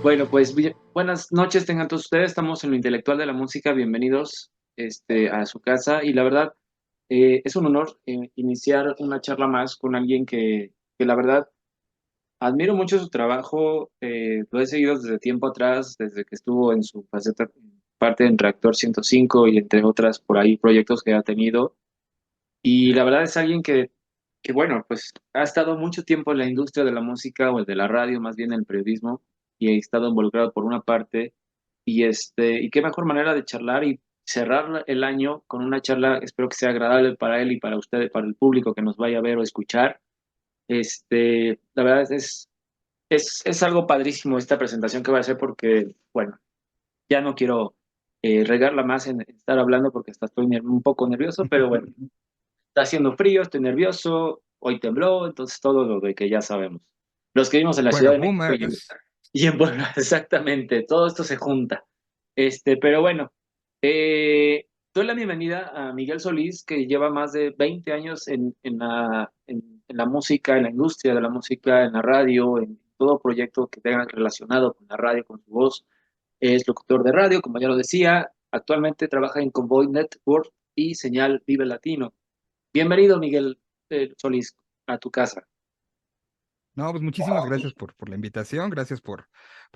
Bueno, pues buenas noches tengan todos ustedes. Estamos en lo intelectual de la música. Bienvenidos a su casa. Y la verdad, es un honor iniciar una charla más con alguien que la verdad admiro mucho su trabajo. Lo he seguido desde tiempo atrás, desde que estuvo en su faceta, parte en Reactor 105 y entre otras por ahí proyectos que ha tenido. Y la verdad es alguien que bueno, pues ha estado mucho tiempo en la industria de la música o de la radio, más bien en el periodismo, y ha estado involucrado por una parte. Y qué mejor manera de charlar y cerrar el año con una charla, espero que sea agradable para él y para ustedes, para el público que nos vaya a ver o escuchar. La verdad es algo padrísimo esta presentación que va a hacer porque, bueno, ya no quiero regarla más en estar hablando porque hasta estoy un poco nervioso, pero bueno. Está haciendo frío, estoy nervioso, hoy tembló, entonces todo lo de que ya sabemos. Los que vivimos en la Ciudad Juega de México Pumas. y en Puebla, exactamente, todo esto se junta. Pero bueno, doy la bienvenida a Miguel Solís, que lleva más de 20 años en la música, en la industria de la música, en la radio, en todo proyecto que tenga relacionado con la radio, con su voz. Es locutor de radio, como ya lo decía. Actualmente trabaja en Convoy Network y Señal Vive Latino. Bienvenido, Miguel Solís, a tu casa. No, pues muchísimas gracias por la invitación, gracias por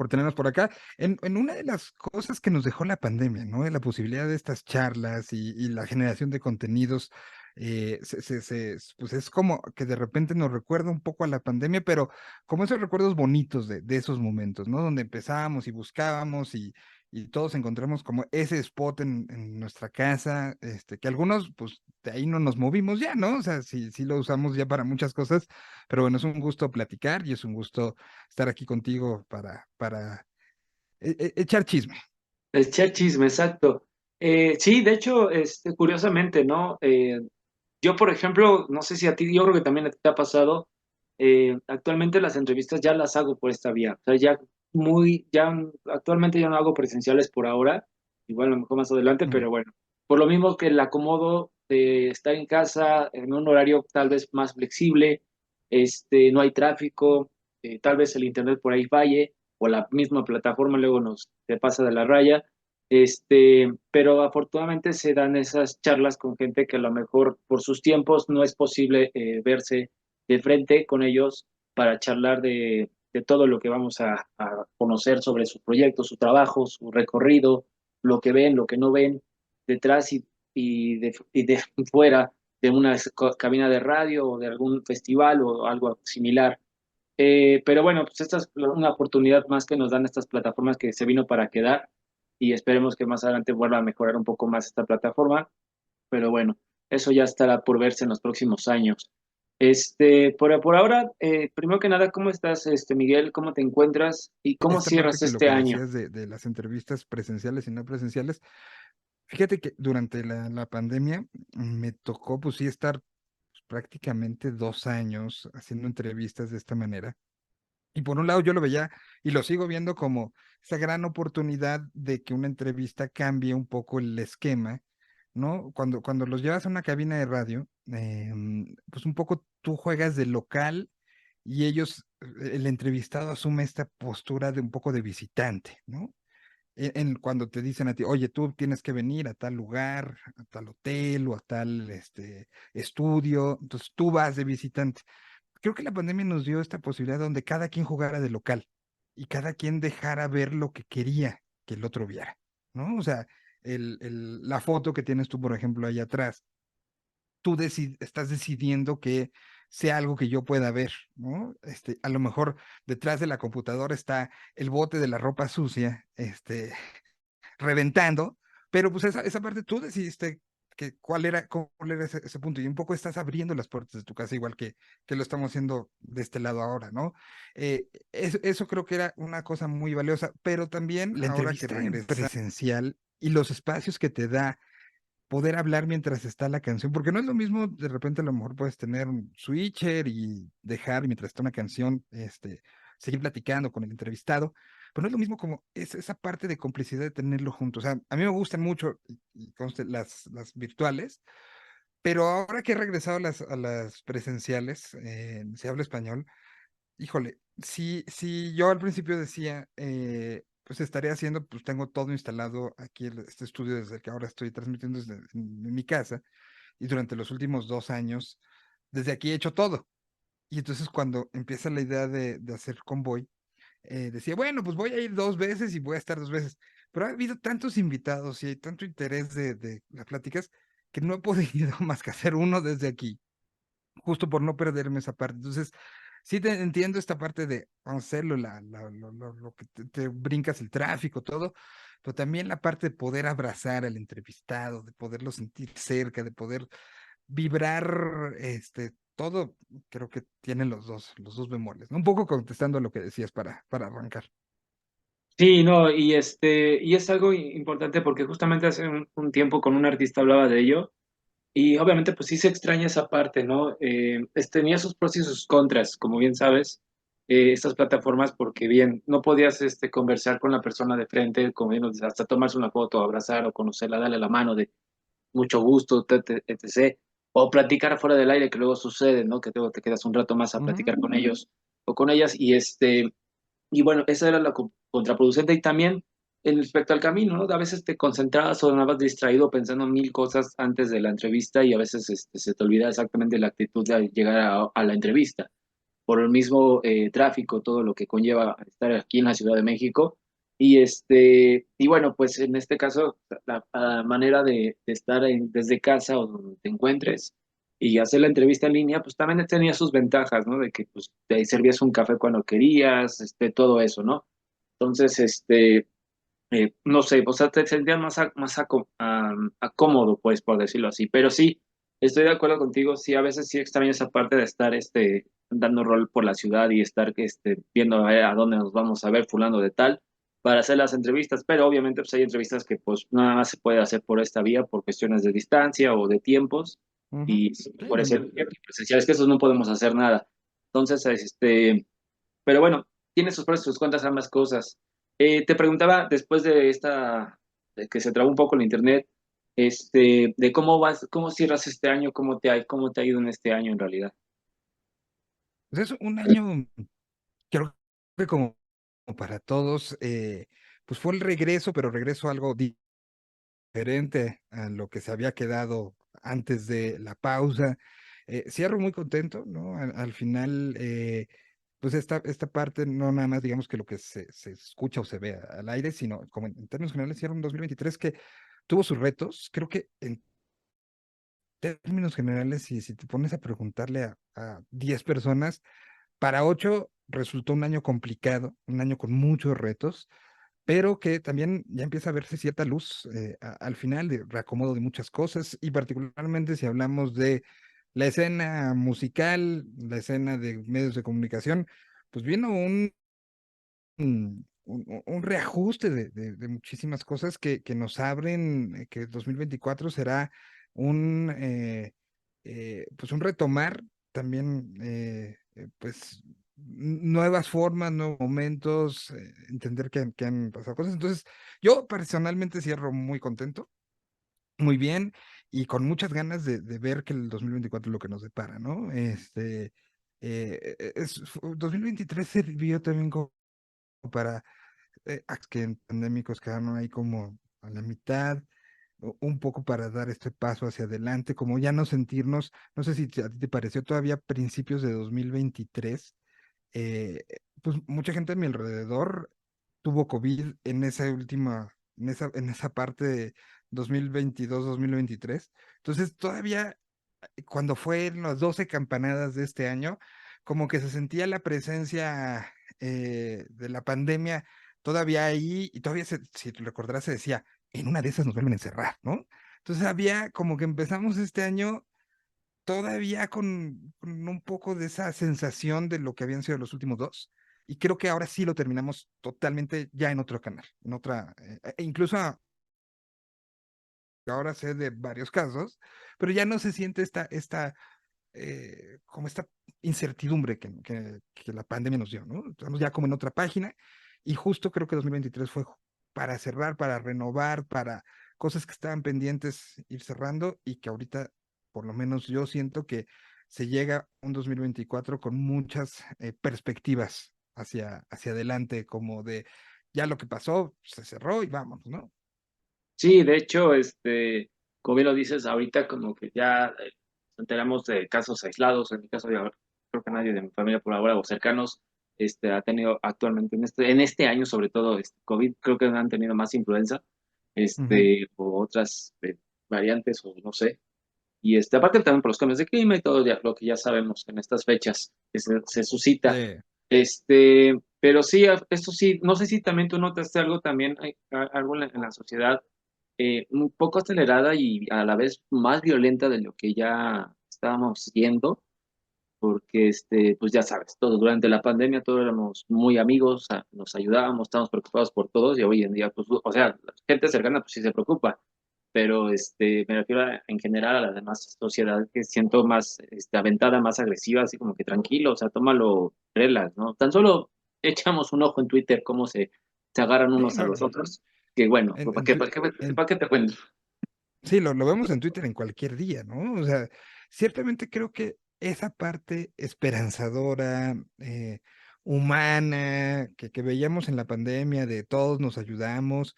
tenernos por acá. En una de las cosas que nos dejó la pandemia, ¿no? De la posibilidad de estas charlas y la generación de contenidos, pues es como que de repente nos recuerda un poco a la pandemia, pero como esos recuerdos bonitos de esos momentos, ¿no? Donde empezábamos y buscábamos y todos encontramos como ese spot en nuestra casa, que algunos, pues de ahí no nos movimos ya, ¿no? O sea, sí lo usamos ya para muchas cosas, pero bueno, es un gusto platicar y es un gusto estar aquí contigo para echar chisme. El chat chisme, exacto. Sí, de hecho, curiosamente, ¿no? Yo, por ejemplo, no sé si a ti, yo creo que también a ti te ha pasado, actualmente las entrevistas ya las hago por esta vía. O sea, actualmente ya no hago presenciales por ahora, igual a lo mejor más adelante, Mm. pero bueno, por lo mismo que el acomodo de estar en casa en un horario tal vez más flexible, no hay tráfico, tal vez el internet por ahí falle, o la misma plataforma luego nos te pasa de la raya. Pero afortunadamente se dan esas charlas con gente que a lo mejor por sus tiempos no es posible verse de frente con ellos para charlar de todo lo que vamos a conocer sobre su proyecto, su trabajo, su recorrido, lo que ven, lo que no ven, detrás y de fuera de una cabina de radio o de algún festival o algo similar. Pero bueno, pues esta es una oportunidad más que nos dan estas plataformas que se vino para quedar y esperemos que más adelante vuelva a mejorar un poco más esta plataforma. Pero bueno, eso ya estará por verse en los próximos años. Por ahora, primero que nada, ¿cómo estás, Miguel? ¿Cómo te encuentras? ¿Y cómo Esta parte cierras que lo este que año? decías de las entrevistas presenciales y no presenciales, fíjate que durante la pandemia me tocó, pues sí, estar pues, prácticamente 2 años haciendo entrevistas de esta manera. Y por un lado yo lo veía y lo sigo viendo como esa gran oportunidad de que una entrevista cambie un poco el esquema, ¿no? Cuando los llevas a una cabina de radio, pues un poco tú juegas de local y ellos, el entrevistado asume esta postura de un poco de visitante, ¿no? Cuando te dicen a ti, oye, tú tienes que venir a tal lugar, a tal hotel o a tal estudio, entonces tú vas de visitante. Creo que la pandemia nos dio esta posibilidad donde cada quien jugara de local y cada quien dejara ver lo que quería que el otro viera, ¿no? O sea, la foto que tienes tú, por ejemplo, ahí atrás, tú estás decidiendo que sea algo que yo pueda ver, ¿no? A lo mejor detrás de la computadora está el bote de la ropa sucia, reventando, pero pues esa parte tú decidiste cuál era ese punto y un poco estás abriendo las puertas de tu casa igual que lo estamos haciendo de este lado ahora, ¿no? Eso creo que era una cosa muy valiosa, pero también La ahora que entrevista en regresa presencial. presencial y los espacios que te da poder hablar mientras está la canción, porque no es lo mismo, de repente a lo mejor puedes tener un switcher y dejar mientras está una canción, seguir platicando con el entrevistado, pero no es lo mismo como esa parte de complicidad de tenerlo juntos. O sea, a mí me gustan mucho y conste, las virtuales, pero ahora que he regresado a las presenciales, se habla español, híjole, si yo al principio decía, pues estaría haciendo, pues tengo todo instalado aquí, este estudio desde el que ahora estoy transmitiendo desde en mi casa, y durante los últimos 2 años, desde aquí he hecho todo. Y entonces cuando empieza la idea de hacer convoy, decía, bueno, pues voy a ir 2 veces y voy a estar 2 veces. Pero ha habido tantos invitados y hay tanto interés de las pláticas que no he podido más que hacer uno desde aquí, justo por no perderme esa parte. Entonces, sí te entiendo esta parte de vamos a hacerlo, lo que te brincas el tráfico, todo, pero también la parte de poder abrazar al entrevistado, de poderlo sentir cerca, de poder vibrar, todo, creo que tienen los dos bemoles, ¿no? Un poco contestando a lo que decías para arrancar. Sí, no, y es algo importante porque justamente hace un tiempo con un artista hablaba de ello. Y obviamente, pues sí se extraña esa parte, ¿no? Tenía sus pros y sus contras, como bien sabes, estas plataformas, porque bien, no podías conversar con la persona de frente, como bien nos dices, hasta tomarse una foto, abrazar o conocerla, darle la mano de mucho gusto, etc. O platicar fuera del aire, que luego sucede, ¿no? Que luego te quedas un rato más a Ujú. platicar con ellos o con ellas, y bueno, esa era la contraproducente y también en respecto al camino, ¿no? A veces te concentrabas o andabas distraído pensando en mil cosas antes de la entrevista y a veces se te olvida exactamente la actitud de llegar a la entrevista. Por el mismo tráfico, todo lo que conlleva estar aquí en la Ciudad de México. Y bueno, pues en este caso, la manera de estar desde casa o donde te encuentres y hacer la entrevista en línea, pues también tenía sus ventajas, ¿no? De que pues te servías un café cuando querías, todo eso, ¿no? Entonces, no sé, o sea, te sentías acómodo, pues, por decirlo así. Pero sí, estoy de acuerdo contigo, sí, a veces sí extraño esa parte de estar, dando rol por la ciudad y estar, viendo a dónde nos vamos a ver fulano de tal para hacer las entrevistas. Pero obviamente, pues, hay entrevistas que, pues, nada más se puede hacer por esta vía, por cuestiones de distancia o de tiempos Ujú. y Sí, por no, ser no. presenciales, que esos no podemos hacer nada. Entonces, pero bueno, tiene sus pros y sus contras ambas cosas. Te preguntaba después de de que se trabó un poco el internet, de cómo vas, cómo cierras este año, cómo te ha ido en este año en realidad. Pues es un año, creo que como para todos, pues fue el regreso, pero regreso a algo diferente a lo que se había quedado antes de la pausa. Cierro muy contento, ¿no? Al final, pues esta parte, no nada más digamos que lo que se escucha o se ve al aire, sino como en términos generales, cierro un 2023 que tuvo sus retos. Creo que en términos generales, si te pones a preguntarle a 10 personas, para 8 resultó un año complicado, un año con muchos retos, pero que también ya empieza a verse cierta luz al final de reacomodo de muchas cosas y particularmente si hablamos de la escena musical, la escena de medios de comunicación, pues vino un reajuste de muchísimas cosas que nos abren, que 2024 será un, pues un retomar también, pues nuevas formas, nuevos momentos, entender que han pasado cosas. Entonces, yo personalmente cierro muy contento, muy bien y con muchas ganas de ver que el 2024 es lo que nos depara, ¿no? 2023 sirvió también como para que pandémicos quedaron ahí como a la mitad, un poco para dar este paso hacia adelante, como ya no sentirnos, no sé si a ti te pareció todavía principios de 2023, eh, pues mucha gente a mi alrededor tuvo COVID en esa última, en esa parte de 2022-2023. Entonces todavía cuando fueron las 12 campanadas de este año, como que se sentía la presencia de la pandemia todavía ahí, y todavía, si te recordarás, se decía, en una de esas nos vuelven a encerrar, ¿no? Entonces había como que empezamos este año todavía con un poco de esa sensación de lo que habían sido los últimos dos, y creo que ahora sí lo terminamos totalmente ya en otro canal, en otra, incluso ahora sé de varios casos, pero ya no se siente como esta incertidumbre que la pandemia nos dio, ¿no? Estamos ya como en otra página y justo creo que 2023 fue para cerrar, para renovar, para cosas que estaban pendientes ir cerrando y que ahorita, por lo menos yo siento que se llega a un 2024 con muchas perspectivas hacia adelante, como de ya lo que pasó, se cerró y vámonos, ¿no? Sí, de hecho, como bien lo dices, ahorita como que ya nos enteramos de casos aislados. En mi caso, yo creo que nadie de mi familia por ahora o cercanos ha tenido actualmente en este año, sobre todo COVID, creo que han tenido más influenza, Ujú. o otras variantes, o no sé. Y aparte también por los cambios de clima y todo lo que ya sabemos en estas fechas que se suscita. Sí. Pero sí, esto sí, no sé si también tú notaste algo también, algo en la sociedad un poco acelerada y a la vez más violenta de lo que ya estábamos viendo, porque pues ya sabes, todo durante la pandemia todos éramos muy amigos, nos ayudábamos, estábamos preocupados por todos y hoy en día, pues, o sea, la gente cercana pues sí se preocupa, pero me refiero en general a la demás sociedad que siento más aventada, más agresiva, así como que tranquilo, o sea, tómalo relax, ¿no? Tan solo echamos un ojo en Twitter cómo se agarran Sí, unos a no, los otros, que bueno, en, pues, ¿para en qué, Twi- para qué, en- para qué te cuento? sí, lo vemos en Twitter en cualquier día, ¿no? O sea, ciertamente creo que esa parte esperanzadora, humana, que veíamos en la pandemia, de todos nos ayudamos,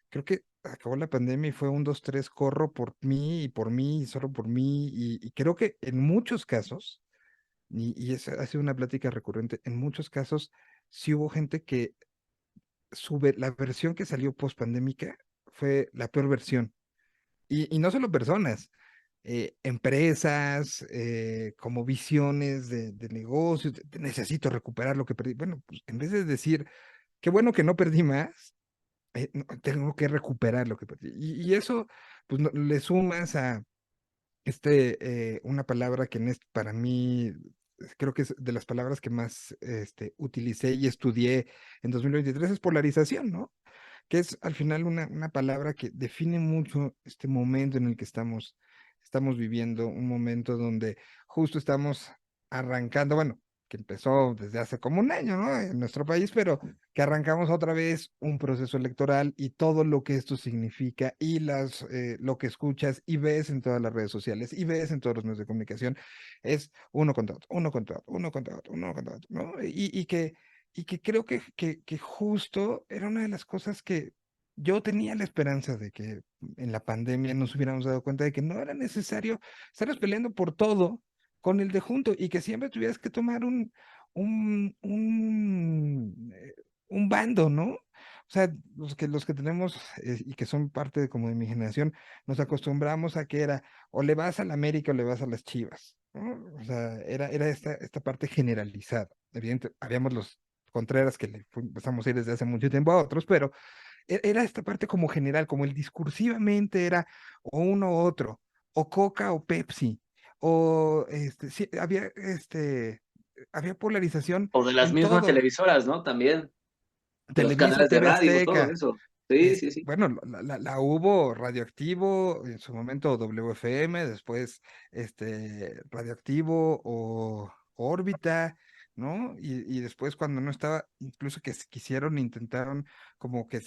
creo que acabó la pandemia y fue un, dos, tres, corro por mí y por mí y solo por mí, y creo que en muchos casos, y esa ha sido una plática recurrente, en muchos casos sí hubo gente que la versión que salió post pandémica fue la peor versión. Y no solo personas, empresas, como visiones de negocios, necesito recuperar lo que perdí. Bueno, pues en vez de decir, qué bueno que no perdí más, no, tengo que recuperar lo que perdí. Y eso, pues le sumas a una palabra que para mí, creo que es de las palabras que más utilicé y estudié en 2023, es polarización, ¿no? Que es al final una palabra que define mucho este momento en el que estamos viviendo, un momento donde justo estamos arrancando, bueno, que empezó desde hace como un año, ¿no? En nuestro país, pero que arrancamos otra vez un proceso electoral y todo lo que esto significa y lo que escuchas y ves en todas las redes sociales y ves en todos los medios de comunicación es uno contra otro, uno contra otro, uno contra otro, uno contra otro, ¿no? Y que creo que justo era una de las cosas que yo tenía la esperanza de que en la pandemia nos hubiéramos dado cuenta de que no era necesario estarnos peleando por todo con el de junto y que siempre tuvieras que tomar un, un, eh, un bando, ¿no? O sea, los que tenemos y que son parte como de mi generación, nos acostumbramos a que era o le vas a la América o le vas a las Chivas, ¿no? O sea, era esta parte generalizada. Evidente, habíamos los Contreras que empezamos a ir desde hace mucho tiempo a otros, pero era esta parte como general, como el discursivamente era o uno u otro, o Coca o Pepsi, o sí, había polarización O de las en mismas todo. televisoras, ¿no? También, de los Televisa, canales de TV radio, todo Azteca, eso. Sí, sí, sí. bueno, la hubo Radioactivo, en su momento WFM, después Radioactivo o Órbita, ¿no? Y después cuando no estaba, incluso que quisieron, intentaron como que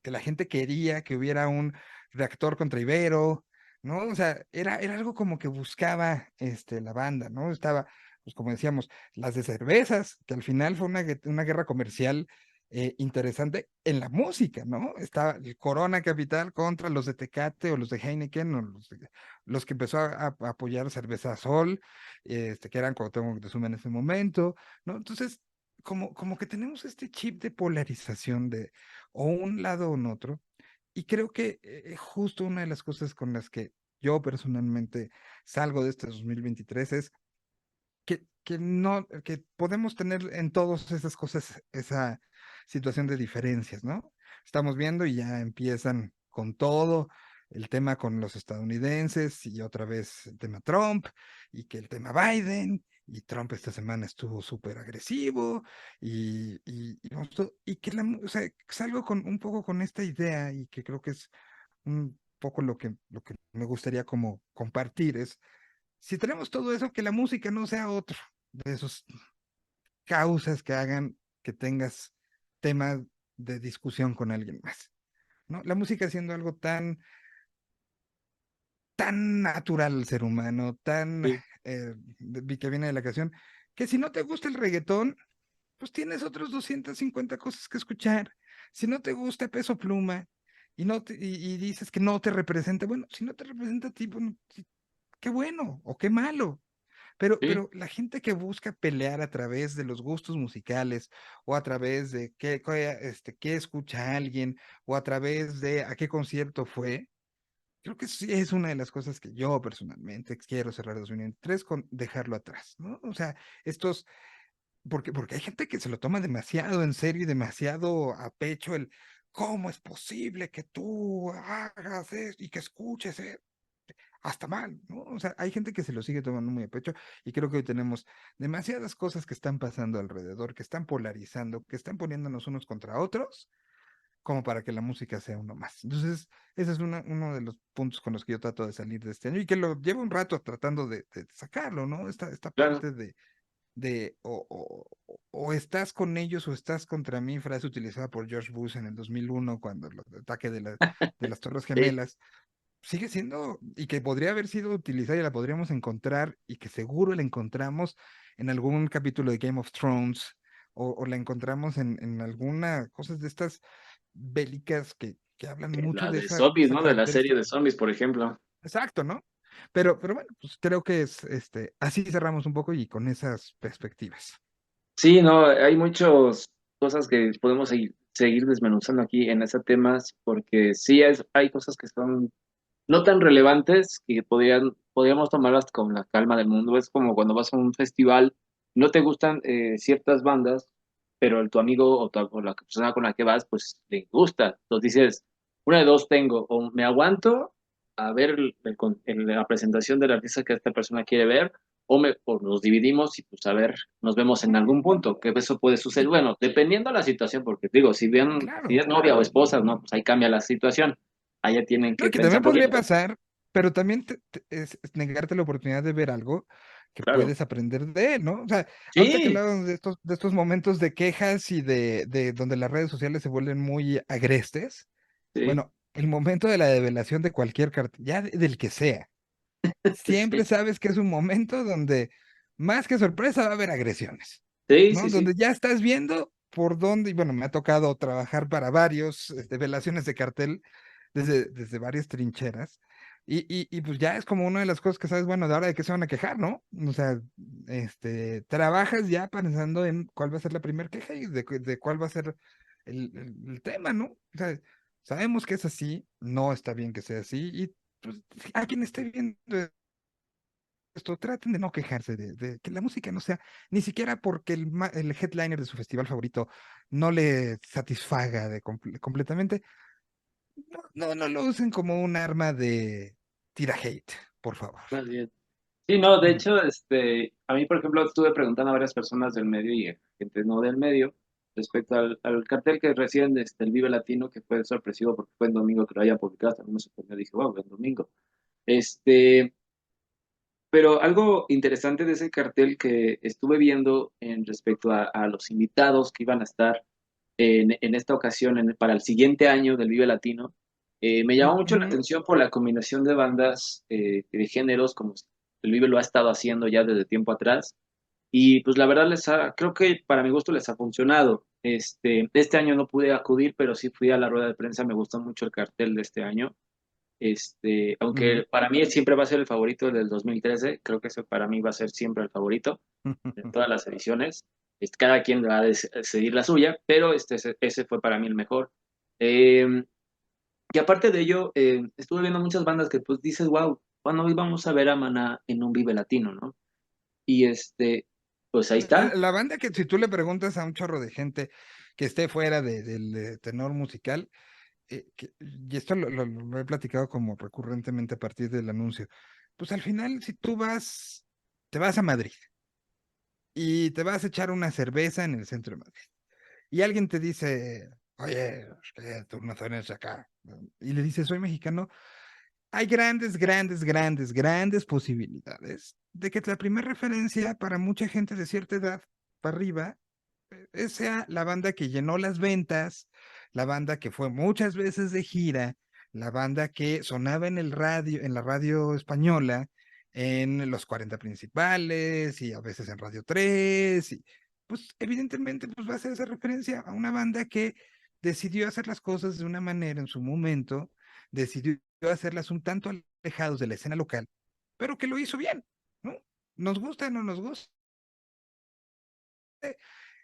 la gente quería que hubiera un reactor contra Ibero, ¿no? O sea, era algo como que buscaba la banda, ¿no? Estaba, pues como decíamos, las de cervezas, que al final fue una guerra comercial interesante en la música, ¿no? Está el Corona Capital contra los de Tecate o los de Heineken o los que empezó a apoyar Cerveza Sol, que eran Cuauhtémoc de Suma en ese momento, ¿no? Entonces, como que tenemos este chip de polarización de o un lado o un otro, y creo que justo una de las cosas con las que yo personalmente salgo de este 2023 es que podemos tener en todas esas cosas esa situación de diferencias, ¿no? Estamos viendo y ya empiezan con todo el tema con los estadounidenses y otra vez el tema Trump y que el tema Biden y Trump esta semana estuvo súper agresivo y que o sea, salgo con un poco con esta idea y que creo que es un poco lo que me gustaría como compartir es si tenemos todo eso, que la música no sea otro de esos causas que hagan que tengas temas de discusión con alguien más, ¿no? La música siendo algo tan natural al ser humano, tan Sí. vi que viene de la canción, que si no te gusta el reggaetón, pues tienes otros 250 cosas que escuchar. Si no te gusta Peso Pluma y dices que no te representa, bueno, si no te representa a ti, bueno, sí, qué bueno o qué malo. Sí, Pero la gente que busca pelear a través de los gustos musicales o a través de qué escucha alguien o a través de a qué concierto fue, creo que sí es una de las cosas que yo personalmente quiero cerrar 2023 con dejarlo atrás, ¿no? O sea, estos, porque hay gente que se lo toma demasiado en serio y demasiado a pecho el, ¿cómo es posible que tú hagas esto y que escuches esto? Hasta mal, ¿no? O sea, hay gente que se lo sigue tomando muy a pecho y creo que hoy tenemos demasiadas cosas que están pasando alrededor, que están polarizando, que están poniéndonos unos contra otros, como para que la música sea uno más. Entonces, ese es uno de los puntos con los que yo trato de salir de este año y que lo llevo un rato tratando de sacarlo, ¿no? Esta claro. parte de o estás con ellos o estás contra mí, frase utilizada por George Bush en el 2001 cuando el ataque de las Torres Sí, Gemelas sigue siendo y que podría haber sido utilizada y la podríamos encontrar y que seguro la encontramos en algún capítulo de Game of Thrones o la encontramos en alguna cosas de estas bélicas que hablan mucho la de de esa, zombies, esa ¿no? De la serie de característica. zombies, por ejemplo. Exacto, ¿no? Pero bueno, pues creo que es así cerramos un poco y con esas perspectivas. Sí, no, hay muchas cosas que podemos seguir desmenuzando aquí en ese tema, porque sí hay cosas que son no tan relevantes y que podríamos tomarlas con la calma del mundo. Es como cuando vas a un festival, no te gustan ciertas bandas, pero tu amigo o la persona con la que vas, pues le gusta. Entonces dices, una de dos tengo, o me aguanto a ver la presentación del artista que esta persona quiere ver, o nos dividimos y pues a ver, nos vemos en algún punto, que eso puede suceder. Y Bueno, dependiendo de la situación, porque digo, si claro, es novia o esposa, no, pues ahí cambia la situación. Allá tienen no, que y que pensar, también porque, podría pasar, pero también es negarte la oportunidad de ver algo que claro, puedes aprender de él, ¿no? O sea, ahorita que sí, hablábamos de estos momentos de quejas y de donde las redes sociales se vuelven muy agrestes, sí, bueno, el momento de la develación de cualquier cartel, ya del que sea, siempre sí, sabes que es un momento donde más que sorpresa va a haber agresiones, sí, ¿no? sí, sí, Donde ya estás viendo por dónde, y bueno, me ha tocado trabajar para varios develaciones de cartel desde varias trincheras. Y pues ya es como una de las cosas que sabes, bueno, de ahora de qué se van a quejar, ¿no? O sea, trabajas ya pensando en cuál va a ser la primera queja y de cuál va a ser el tema, ¿no? O sea, sabemos que es así, no está bien que sea así, y pues a quien esté viendo esto, traten de no quejarse de que la música no sea, ni siquiera porque el headliner de su festival favorito no le satisfaga completamente, no lo usen como un arma de tira hate, por favor. más bien. Sí, no, de Ujú. hecho, a mí, por ejemplo, estuve preguntando a varias personas del medio y gente no del medio respecto al cartel que recién el Vive Latino, que fue sorpresivo porque fue en domingo que lo haya publicado, también me sorprendió, dije, wow, en domingo. Este, pero algo interesante de ese cartel que estuve viendo en respecto a los invitados que iban a estar en esta ocasión para el siguiente año del Vive Latino, me llamó mucho la Ujú. atención por la combinación de bandas de géneros, como el Vive lo ha estado haciendo ya desde tiempo atrás. Y pues la verdad creo que para mi gusto les ha funcionado. Este año no pude acudir, pero sí fui a la rueda de prensa, me gustó mucho el cartel de este año. Ujú. Aunque para mí siempre va a ser el favorito del 2013, creo que ese para mí va a ser siempre el favorito de todas las ediciones. Cada quien va a decidir la suya, pero ese fue para mí el mejor. Eh, y aparte de ello, estuve viendo muchas bandas que pues dices, wow, ¿cuándo íbamos a ver a Maná en un Vive Latino, no? Y pues ahí está. La banda que si tú le preguntas a un chorro de gente que esté fuera del tenor musical, y esto lo he platicado como recurrentemente a partir del anuncio, pues al final si tú te vas a Madrid y te vas a echar una cerveza en el centro de Madrid y alguien te dice, oye, es que tú no eres acá, y le dices, soy mexicano, hay grandes posibilidades de que la primera referencia para mucha gente de cierta edad para arriba sea la banda que llenó las ventas, la banda que fue muchas veces de gira, la banda que sonaba en el radio, en la radio española, en los 40 principales y a veces en Radio 3. Y pues evidentemente pues va a hacer esa referencia a una banda que decidió hacer las cosas de una manera en su momento, decidió hacerlas un tanto alejados de la escena local, pero que lo hizo bien, ¿no? Nos gusta o no nos gusta,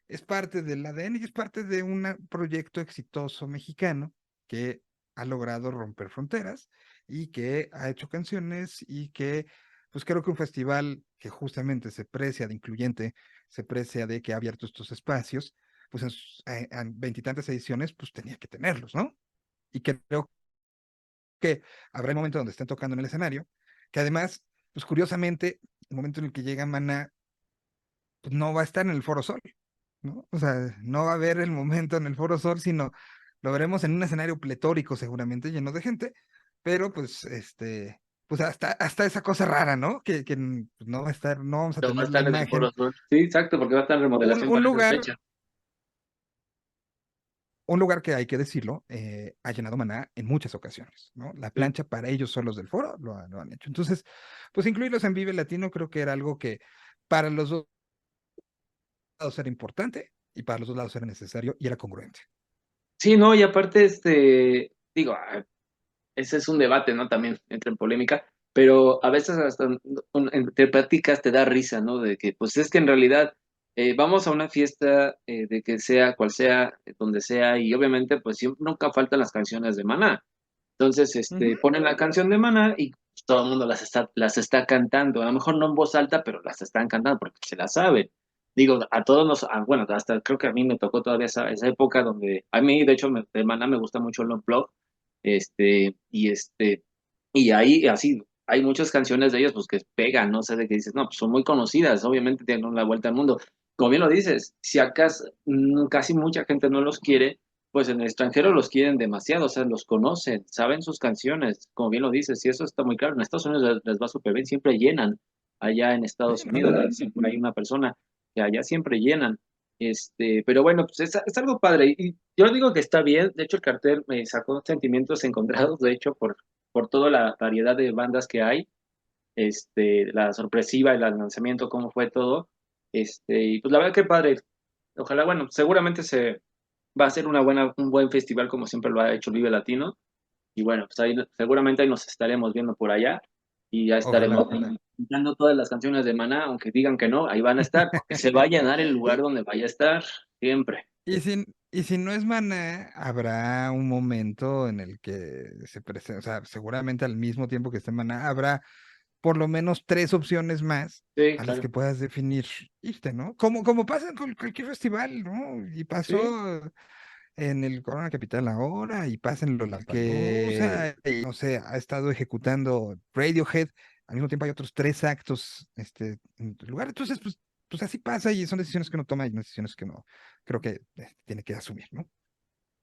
es parte del ADN y es parte de un proyecto exitoso mexicano que ha logrado romper fronteras y que ha hecho canciones y que, pues creo que un festival que justamente se precia de incluyente, se precia de que ha abierto estos espacios, pues en veintitantas ediciones, pues tenía que tenerlos, ¿no? Y creo que habrá el momento donde estén tocando en el escenario, que además, pues curiosamente, el momento en el que llega Maná, pues no va a estar en el Foro Sol, ¿no? O sea, no va a haber el momento en el Foro Sol, sino lo veremos en un escenario pletórico seguramente, lleno de gente, pero pues pues hasta esa cosa rara, ¿no? Que pues, no va a estar, no vamos a Pero va a tener la estar en el Foro imagen. Sur. Sí, exacto, porque va a estar en remodelación Un para esa lugar, fecha. un lugar que hay que decirlo, ha llenado Maná en muchas ocasiones, ¿no? La Sí. plancha para ellos solos del foro lo han hecho. Entonces, pues incluirlos en Vive Latino creo que era algo que para los dos lados era importante y para los dos lados era necesario y era congruente. Sí, no, y aparte, digo, ese es un debate, ¿no? También entra en polémica, pero a veces hasta entre pláticas te da risa, ¿no? De que, pues es que en realidad vamos a una fiesta de que sea cual sea, donde sea, y obviamente, pues siempre, nunca faltan las canciones de Maná. Entonces, Ujú. ponen la canción de Maná y todo el mundo las está cantando. A lo mejor no en voz alta, pero las están cantando porque se las saben. Digo, a todos bueno, hasta creo que a mí me tocó todavía esa época donde, a mí, de hecho, de Maná me gusta mucho el Unplugged, este, y este, y ahí, así, hay muchas canciones de ellos, pues, que pegan, ¿no? O sea, de que dices, no, pues son muy conocidas, obviamente tienen la vuelta al mundo. Como bien lo dices, si acaso casi mucha gente no los quiere, pues en el extranjero los quieren demasiado, o sea, los conocen, saben sus canciones, como bien lo dices, y eso está muy claro. En Estados Unidos les va súper bien, siempre llenan allá en Sí, Estados no, Unidos, ¿verdad? Siempre hay una persona que allá siempre llenan. Pero bueno, pues es algo padre. Y yo digo que está bien. De hecho, el cartel me sacó sentimientos encontrados, de hecho, por toda la variedad de bandas que hay, la sorpresiva, el lanzamiento, cómo fue todo. Y pues la verdad que padre. Ojalá, bueno, seguramente va a ser un buen festival como siempre lo ha hecho el Vive Latino. Y bueno, pues ahí seguramente ahí nos estaremos viendo por allá y ya ojalá, estaremos ojalá. cantando todas las canciones de Maná, aunque digan que no, ahí van a estar, porque se va a llenar el lugar donde vaya a estar siempre. Y si no es Maná, habrá un momento en el que se presenta, o sea, seguramente al mismo tiempo que esté Maná, habrá por lo menos tres opciones más Sí, a las claro. que puedas definir irte, ¿no? Como pasa con cualquier festival, ¿no? Y Sí, pasó en el Corona Capital ahora, y pasa en que Lollapalooza, y no sé, ha estado ejecutando Radiohead, al mismo tiempo hay otros tres actos, en tu lugar. Entonces, pues así pasa y son decisiones que uno toma y decisiones que uno creo que tiene que asumir, ¿no?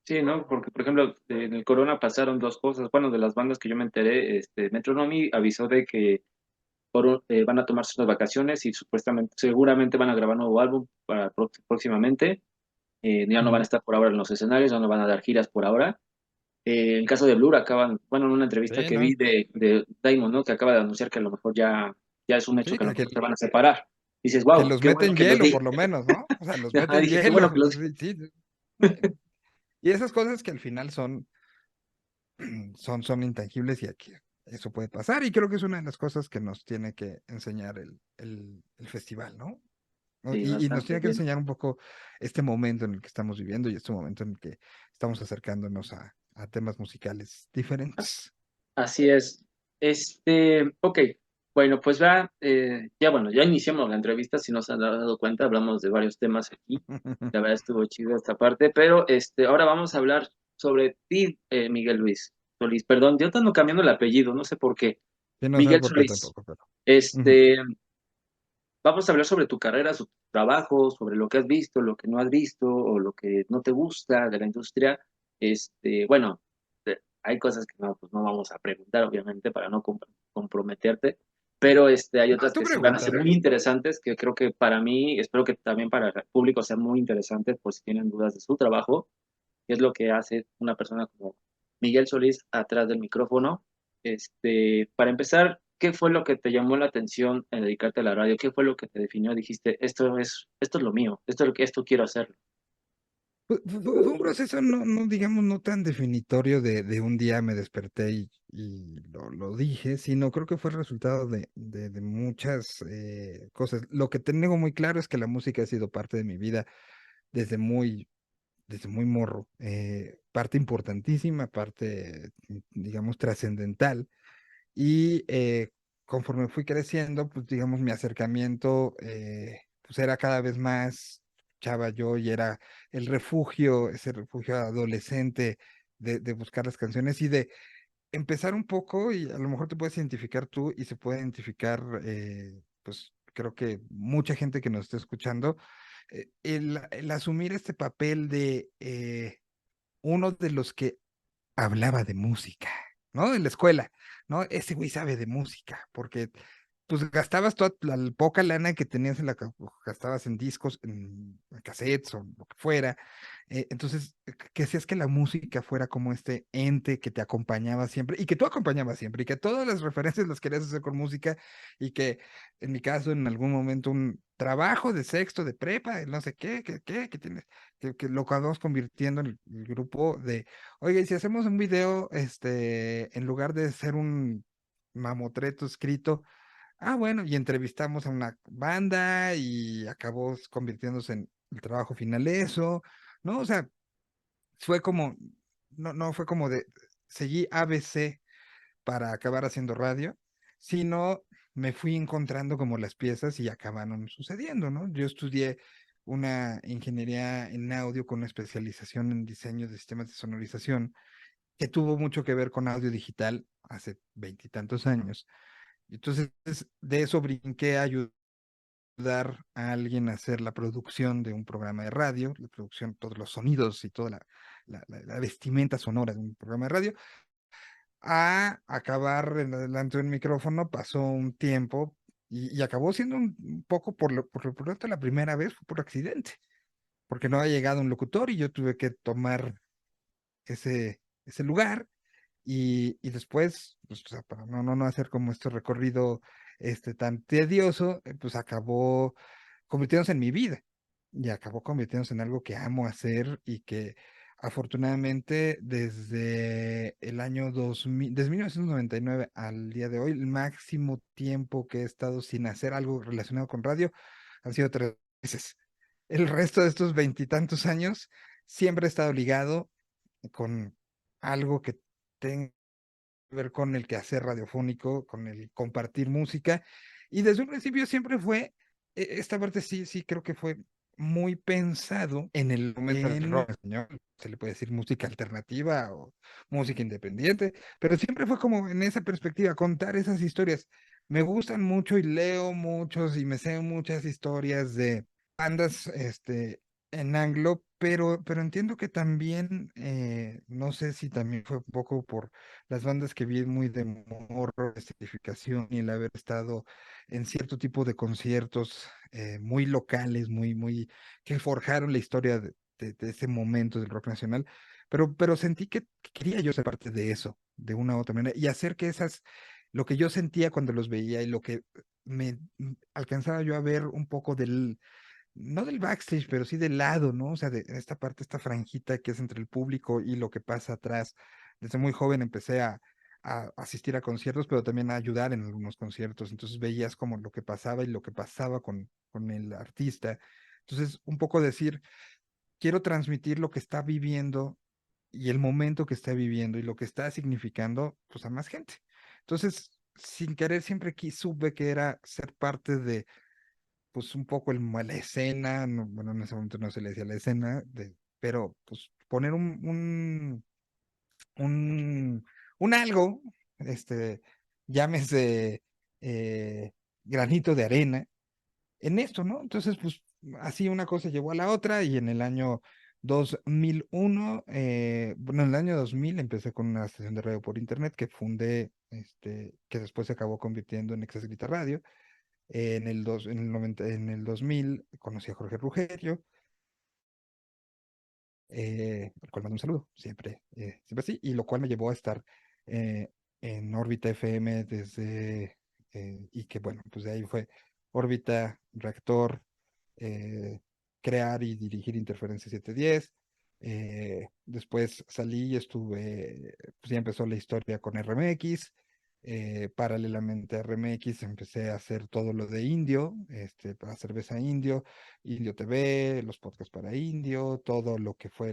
sí, ¿no? Porque, por ejemplo, en el Corona pasaron dos cosas. Bueno, de las bandas que yo me enteré, Metronomy avisó de que van a tomarse unas vacaciones y supuestamente, seguramente van a grabar un nuevo álbum para próximamente. Ya no van a Ujú. estar por ahora en los escenarios, ya no van a dar giras por ahora. En el caso de Blur bueno, en una entrevista Sí, que ¿no? vi de Damon, ¿no? Que acaba de anunciar que a lo mejor ya es un hecho Sí, que a lo que, mejor se van a separar. Dices, que wow, los qué mete bueno en que los hielo, di. por lo menos, ¿no? O sea, los mete Ajá, en dije, qué bueno hielo. que los di. Sí, sí. Eh, Y esas cosas que al final son intangibles y aquí eso puede pasar. Y creo que es una de las cosas que nos tiene que enseñar el festival, ¿no? ¿No? Sí, Y nos bastante tiene que bien. enseñar un poco este momento en el que estamos viviendo y este momento en el que estamos acercándonos a temas musicales diferentes. Así es. Ok. Bueno, pues ya bueno, ya iniciamos la entrevista, si no se han dado cuenta, hablamos de varios temas aquí. La verdad estuvo chido esta parte, pero ahora vamos a hablar sobre ti, Miguel Luis Solís. Perdón, yo te ando cambiando el apellido, no sé por qué. Y no sé Miguel por qué Solís. tampoco, pero. Ujú. Este, Vamos a hablar sobre tu carrera, sobre tu trabajo, sobre lo que has visto, lo que no has visto, o lo que no te gusta de la industria. Bueno, hay cosas que no, pues no vamos a preguntar, obviamente, para no comprometerte, pero hay No, otras tú que sí van a pregunta. ser muy interesantes, que creo que para mí, espero que también para el público sean muy interesantes, por si tienen dudas de su trabajo, qué es lo que hace una persona como Miguel Solís atrás del micrófono. Para empezar, ¿Qué fue lo que te llamó la atención en dedicarte a la radio? ¿Qué fue lo que te definió? Dijiste, esto es lo mío, esto quiero hacerlo. Fue un proceso no, digamos, no tan definitorio de un día me desperté y lo dije, sino creo que fue el resultado de muchas cosas. Lo que tengo muy claro es que la música ha sido parte de mi vida desde desde muy morro, parte importantísima, parte, digamos, trascendental. Y conforme fui creciendo, pues digamos, mi acercamiento pues era cada vez más chava yo y era el refugio, ese refugio adolescente de buscar las canciones y de empezar un poco y a lo mejor te puedes identificar tú y se puede identificar, pues creo que mucha gente que nos está escuchando, el asumir este papel de uno de los que hablaba de música, ¿no? En la escuela, ¿no? Ese güey sabe de música, porque pues gastabas toda la poca lana que tenías gastabas en discos, en cassettes o lo que fuera. Entonces, que hacías que la música fuera como este ente que te acompañaba siempre y que tú acompañabas siempre y que todas las referencias las querías hacer con música y que en mi caso en algún momento un trabajo de sexto, de prepa, no sé qué tienes, que lo acabamos convirtiendo en el grupo de, oye, y si hacemos un video, en lugar de ser un mamotreto escrito, bueno, y entrevistamos a una banda y acabó convirtiéndose en el trabajo final eso, ¿no? O sea, fue como, no fue como de, seguí ABC para acabar haciendo radio, sino me fui encontrando como las piezas y acabaron sucediendo, ¿no? Yo estudié una ingeniería en audio con una especialización en diseño de sistemas de sonorización que tuvo mucho que ver con audio digital hace veintitantos años. Entonces, de eso brinqué a ayudar a alguien a hacer la producción de un programa de radio, la producción, todos los sonidos y toda la vestimenta sonora de un programa de radio, a acabar en adelante del micrófono, pasó un tiempo y acabó siendo un poco por lo tanto la primera vez fue por accidente, porque no había llegado un locutor y yo tuve que tomar ese lugar y después, pues, o sea, para no hacer como este recorrido tan tedioso, pues acabó convirtiéndose en mi vida y acabó convirtiéndose en algo que amo hacer y que afortunadamente desde el año 2000, desde 1999 al día de hoy, el máximo tiempo que he estado sin hacer algo relacionado con radio han sido 3 meses. El resto de estos veintitantos años siempre he estado ligado con algo que tenga que ver con el quehacer radiofónico, con el compartir música. Y desde un principio siempre fue, esta parte sí creo que fue muy pensado en el momento del rock en español. Se le puede decir música alternativa o música independiente, pero siempre fue como en esa perspectiva, contar esas historias. Me gustan mucho y leo muchos y me sé muchas historias de bandas en anglo, pero entiendo que también, no sé si también fue un poco por las bandas que vi muy de morro, esterificación y el haber estado en cierto tipo de conciertos muy locales, que forjaron la historia de ese momento del rock nacional, pero sentí que quería yo ser parte de eso, de una u otra manera, y hacer que lo que yo sentía cuando los veía y lo que alcanzaba yo a ver un poco no del backstage, pero sí del lado, ¿no? O sea, de esta parte, esta franjita que es entre el público y lo que pasa atrás. Desde muy joven empecé a asistir a conciertos, pero también a ayudar en algunos conciertos. Entonces veías como lo que pasaba y lo que pasaba con el artista. Entonces, un poco decir, quiero transmitir lo que está viviendo y el momento que está viviendo y lo que está significando, pues a más gente. Entonces, sin querer, siempre supe que era ser parte de pues un poco la escena, bueno, en ese momento no se le decía la escena, pero pues poner un, un algo, llámese eh, granito de arena, en esto, ¿no? Entonces, pues así una cosa llevó a la otra y en el año 2001, bueno, en el año 2000 empecé con una estación de radio por internet que fundé, que después se acabó convirtiendo en Excess Grita Radio en el 90 en el 2000 conocí a Jorge Rugerio, al cual mando un saludo, siempre así, y lo cual me llevó a estar eh, en órbita FM desde y que bueno, pues de ahí fue órbita, reactor, eh, crear y dirigir Interferencia 710. Después salí y estuve, pues ya empezó la historia con RMX. Paralelamente a RMX empecé a hacer todo lo de Indio, para cerveza Indio, Indio TV, los podcasts para Indio, todo lo que fue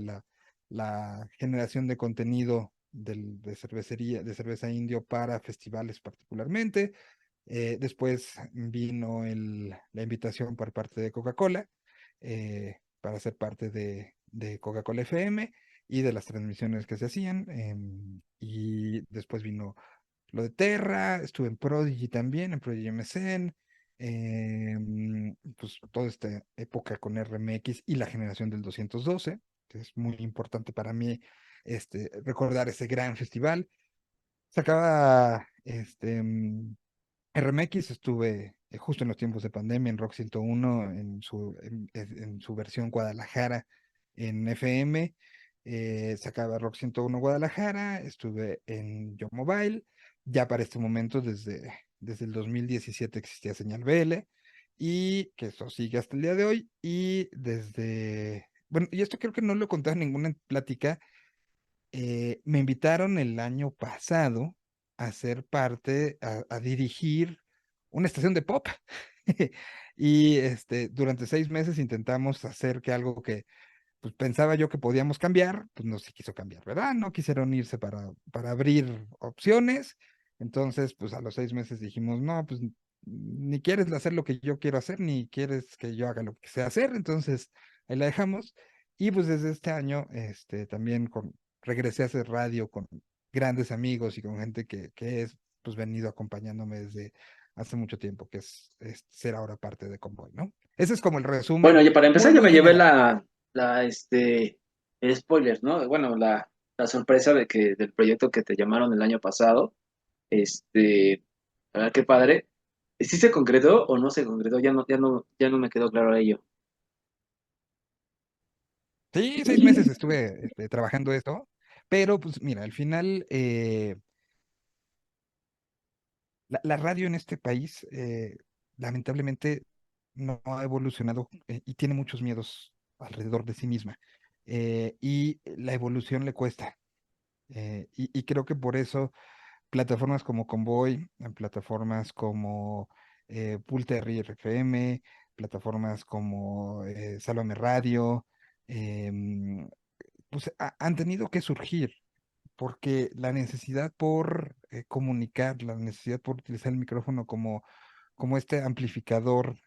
la generación de contenido de cervecería, de cerveza Indio para festivales particularmente. Después vino la invitación por parte de Coca-Cola para ser parte de Coca-Cola FM y de las transmisiones que se hacían. Y después vino lo de Terra, estuve en Prodigy también, en Prodigy MSN, pues toda esta época con RMX y la generación del 212, que es muy importante para mí recordar ese gran festival. Sacaba RMX, estuve justo en los tiempos de pandemia en Rock 101, en su versión Guadalajara en FM. Sacaba Rock 101 Guadalajara, estuve en Yo Mobile. Ya para este momento, desde el 2017 existía Señal BL y que eso sigue hasta el día de hoy. Bueno, y esto creo que no lo he contado en ninguna plática. Me invitaron el año pasado a ser parte, a dirigir una estación de pop. Y durante 6 meses intentamos hacer que algo que pues, pensaba yo que podíamos cambiar, pues no se quiso cambiar, ¿verdad? No quisieron irse para abrir opciones. Entonces, pues a los 6 meses dijimos, no, pues ni quieres hacer lo que yo quiero hacer, ni quieres que yo haga lo que sea hacer. Entonces, ahí la dejamos. Y pues desde este año, también regresé a hacer radio con grandes amigos y con gente que es pues venido acompañándome desde hace mucho tiempo, que es ser ahora parte de Convoy, ¿no? Ese es como el Bueno, resumen oye, para muy, empezar ya muy me llevé general. el spoiler, ¿no? Bueno, la sorpresa del proyecto que te llamaron el año pasado. Este, la verdad, qué padre. ¿Sí se concretó o no se concretó? Ya no me quedó claro ello. Sí, 6 meses estuve trabajando esto, pero pues mira, al final la radio en este país lamentablemente no ha evolucionado y tiene muchos miedos alrededor de sí misma. Y la evolución le cuesta. Y creo que por eso plataformas como Convoy, plataformas como Pool Terrier FM, plataformas como Sálvame Radio, em, pues han tenido que surgir porque la necesidad por comunicar, la necesidad por utilizar el micrófono como este amplificador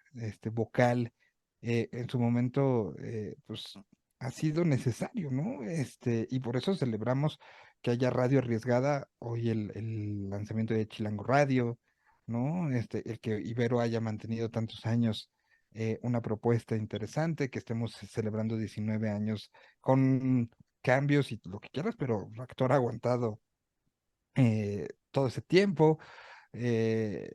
vocal, en su momento, pues ha sido necesario, ¿no? Y por eso celebramos que haya radio arriesgada, hoy el lanzamiento de Chilango Radio, ¿no? El que Ibero haya mantenido tantos años una propuesta interesante, que estemos celebrando 19 años con cambios y lo que quieras, pero Factor ha aguantado todo ese tiempo. eh,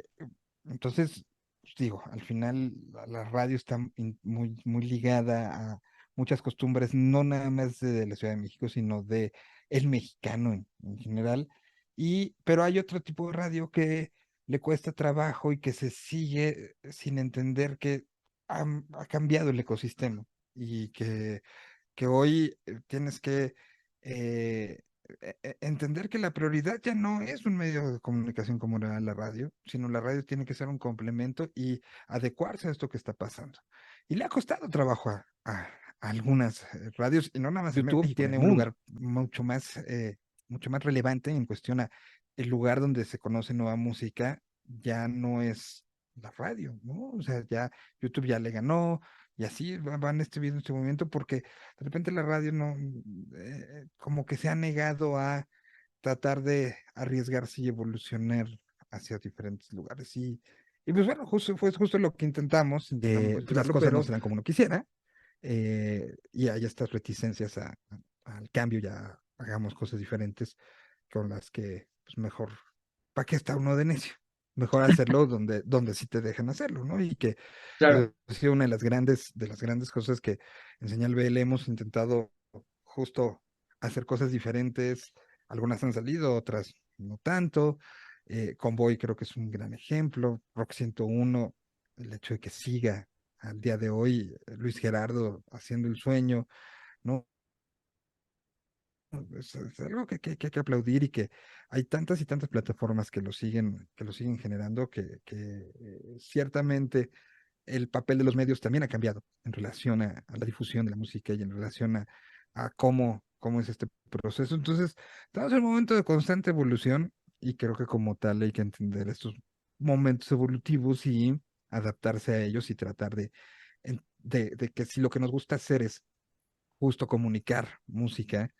entonces, pues, digo, al final la radio está muy, muy ligada a muchas costumbres, no nada más de la Ciudad de México, sino de el mexicano en general. Pero hay otro tipo de radio que le cuesta trabajo y que se sigue sin entender que ha cambiado el ecosistema y que hoy tienes que entender que la prioridad ya no es un medio de comunicación como era la radio, sino la radio tiene que ser un complemento y adecuarse a esto que está pasando. Y le ha costado trabajo a algunas radios, y no nada más en YouTube México, en tiene el un mundo. lugar Mucho más relevante en cuestión a el lugar donde se conoce nueva música, ya no es la radio, ¿no? O sea, ya YouTube ya le ganó, y así van viendo este movimiento porque de repente la radio no, como que se ha negado a tratar de arriesgarse y evolucionar hacia diferentes lugares. Y pues bueno, fue justo lo que intentamos pues, las ayudarlo, cosas no pero se dan como uno quisiera. y hay estas reticencias al cambio, ya hagamos cosas diferentes con las que, pues mejor, ¿para qué está uno de necio? Mejor hacerlo donde sí te dejan hacerlo, ¿no? Y que Claro, ha sido una de las grandes cosas que en Señal BL hemos intentado justo hacer cosas diferentes. Algunas han salido, otras no tanto. Convoy creo que es un gran ejemplo, Rock 101, el hecho de que siga al día de hoy Luis Gerardo haciendo el sueño, ¿no? Es algo que hay que aplaudir y que hay tantas y tantas plataformas que lo siguen generando que ciertamente el papel de los medios también ha cambiado en relación a la difusión de la música y en relación a cómo es este proceso. Entonces, estamos en un momento de constante evolución y creo que como tal hay que entender estos momentos evolutivos y adaptarse a ellos y tratar de que si lo que nos gusta hacer es justo comunicar música,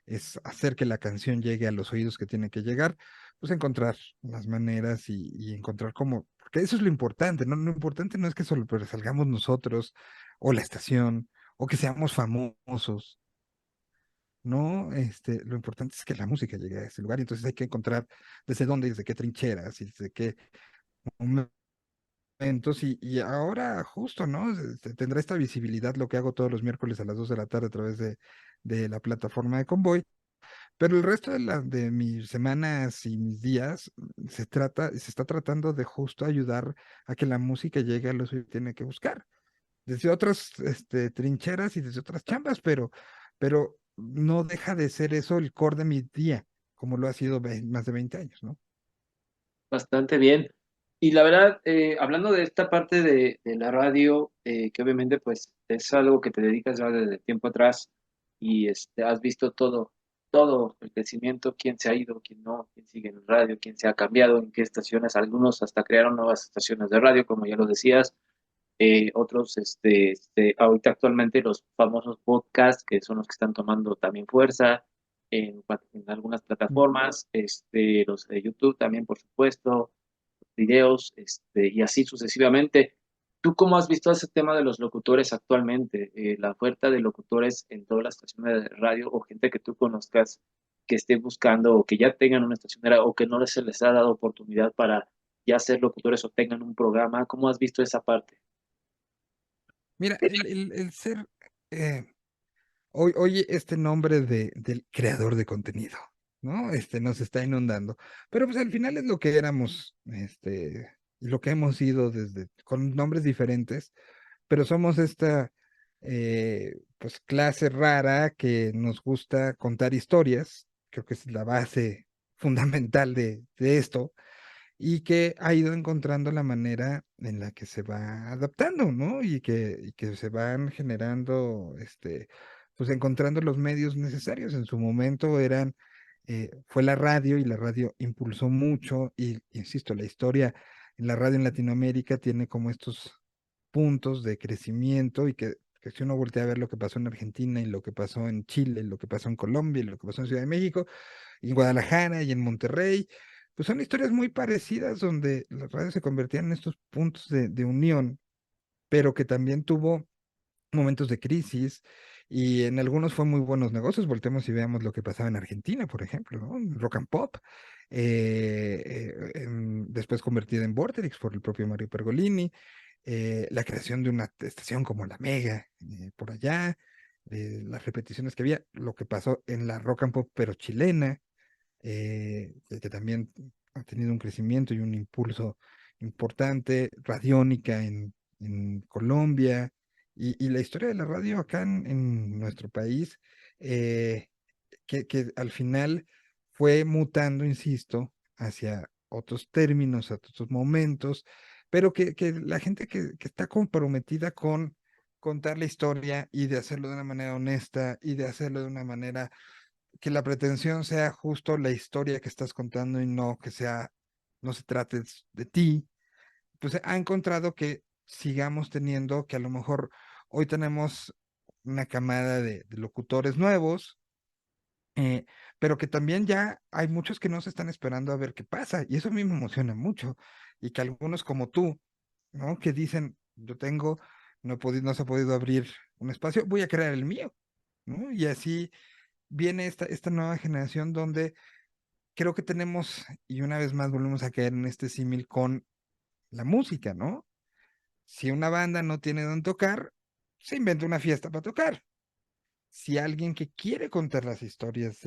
es hacer que la canción llegue a los oídos que tiene que llegar, pues encontrar las maneras y encontrar cómo, porque eso es lo importante, ¿no? Lo importante no es que solo salgamos nosotros o la estación o que seamos famosos, ¿no? Lo importante es que la música llegue a ese lugar y entonces hay que encontrar desde dónde, desde qué trincheras y desde qué momentos y ahora justo, ¿no? Tendrá esta visibilidad lo que hago todos los miércoles a las 2 de la tarde a través de la plataforma de Convoy, pero el resto de mis semanas y mis días se está tratando de justo ayudar a que la música llegue a los que tiene que buscar, desde otras trincheras y desde otras chambas, pero no deja de ser eso el core de mi día, como lo ha sido más de 20 años, ¿no? Bastante bien. Y la verdad, hablando de esta parte de la radio, que obviamente pues es algo que te dedicas ya desde tiempo atrás y has visto todo el crecimiento, quién se ha ido, quién no, quién sigue en el radio, quién se ha cambiado, en qué estaciones, algunos hasta crearon nuevas estaciones de radio, como ya lo decías, otros, ahorita actualmente los famosos podcasts, que son los que están tomando también fuerza en algunas plataformas, los de YouTube también, por supuesto, videos, y así sucesivamente. ¿Tú cómo has visto ese tema de los locutores actualmente? La oferta de locutores en todas las estaciones de radio o gente que tú conozcas que esté buscando o que ya tengan una estación de radio o que no se les ha dado oportunidad para ya ser locutores o tengan un programa. ¿Cómo has visto esa parte? Mira, el ser, eh, hoy este nombre del creador de contenido, ¿no? Nos está inundando. Pero pues al final es lo que éramos, y lo que hemos sido desde, con nombres diferentes, pero somos esta, pues clase rara que nos gusta contar historias, creo que es la base fundamental de esto y que ha ido encontrando la manera en la que se va adaptando, ¿no? Y que se van generando, pues encontrando los medios necesarios. En su momento fue la radio y la radio impulsó mucho y, insisto, la historia en la radio en Latinoamérica tiene como estos puntos de crecimiento y que si uno voltea a ver lo que pasó en Argentina y lo que pasó en Chile, lo que pasó en Colombia y lo que pasó en Ciudad de México, y en Guadalajara y en Monterrey, pues son historias muy parecidas donde las radios se convertían en estos puntos de unión, pero que también tuvo momentos de crisis y en algunos fue muy buenos negocios. Voltemos y veamos lo que pasaba en Argentina, por ejemplo, ¿no? Rock and Pop, después convertida en Vorterix por el propio Mario Pergolini, la creación de una estación como la Mega por allá, las repeticiones que había, lo que pasó en la Rock and Pop pero chilena, que también ha tenido un crecimiento y un impulso importante, Radiónica en Colombia, y la historia de la radio acá en nuestro país, eh, que al final fue mutando, insisto, hacia otros términos, a otros momentos, pero que la gente que está comprometida con contar la historia y de hacerlo de una manera honesta y de hacerlo de una manera que la pretensión sea justo la historia que estás contando y no que sea, no se trate de ti, pues ha encontrado que sigamos teniendo, que a lo mejor hoy tenemos una camada de locutores nuevos, eh, pero que también ya hay muchos que no se están esperando a ver qué pasa, y eso a mí me emociona mucho, y que algunos como tú, ¿no? Que dicen, yo tengo, no se ha podido abrir un espacio, voy a crear el mío, ¿no? Y así viene esta nueva generación donde creo que tenemos, y una vez más volvemos a caer en este símil con la música, ¿no? Si una banda no tiene dónde tocar, se inventa una fiesta para tocar. Si alguien que quiere contar las historias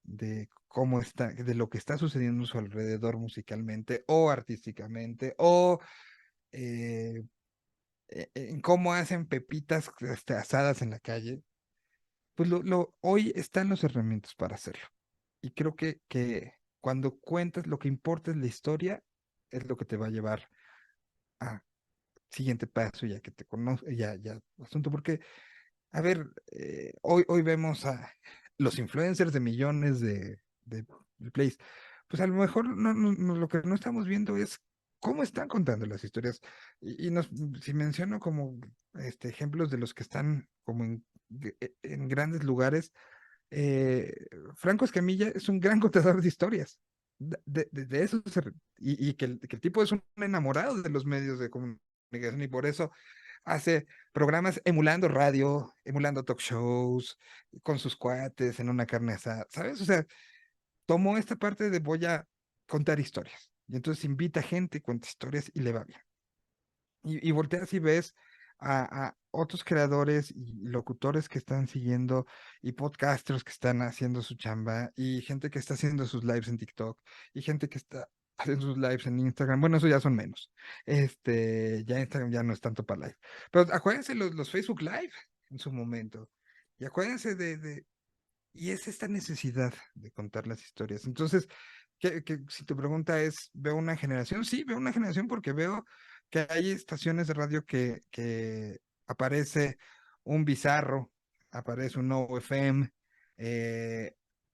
de cómo está, de lo que está sucediendo a su alrededor musicalmente o artísticamente o eh, en cómo hacen pepitas asadas en la calle, pues hoy están los herramientas para hacerlo. Y creo que cuando cuentas lo que importa es la historia, es lo que te va a llevar a siguiente paso, ya que te conoce, ya, asunto, porque, a ver, hoy vemos a los influencers de millones de plays, pues a lo mejor lo que no estamos viendo es cómo están contando las historias. Si menciono como ejemplos de los que están como en grandes lugares, eh, Franco Escamilla es un gran contador de historias. De eso y que el tipo es un enamorado de los medios de comunicación y por eso hace programas emulando radio, emulando talk shows, con sus cuates en una carne asada, ¿sabes? O sea, tomó esta parte de voy a contar historias. Y entonces invita gente, cuenta historias y le va bien. Y volteas y ves a otros creadores y locutores que están siguiendo y podcasters que están haciendo su chamba y gente que está haciendo sus lives en TikTok y gente que está haciendo sus lives en Instagram. Bueno, eso ya son menos. Ya Instagram ya no es tanto para live. Pero acuérdense los Facebook Live en su momento. Y acuérdense y es esta necesidad de contar las historias. Entonces, si tu pregunta es, ¿veo una generación? Sí, veo una generación porque veo que hay estaciones de radio que aparece un Bizarro, aparece un nuevo FM,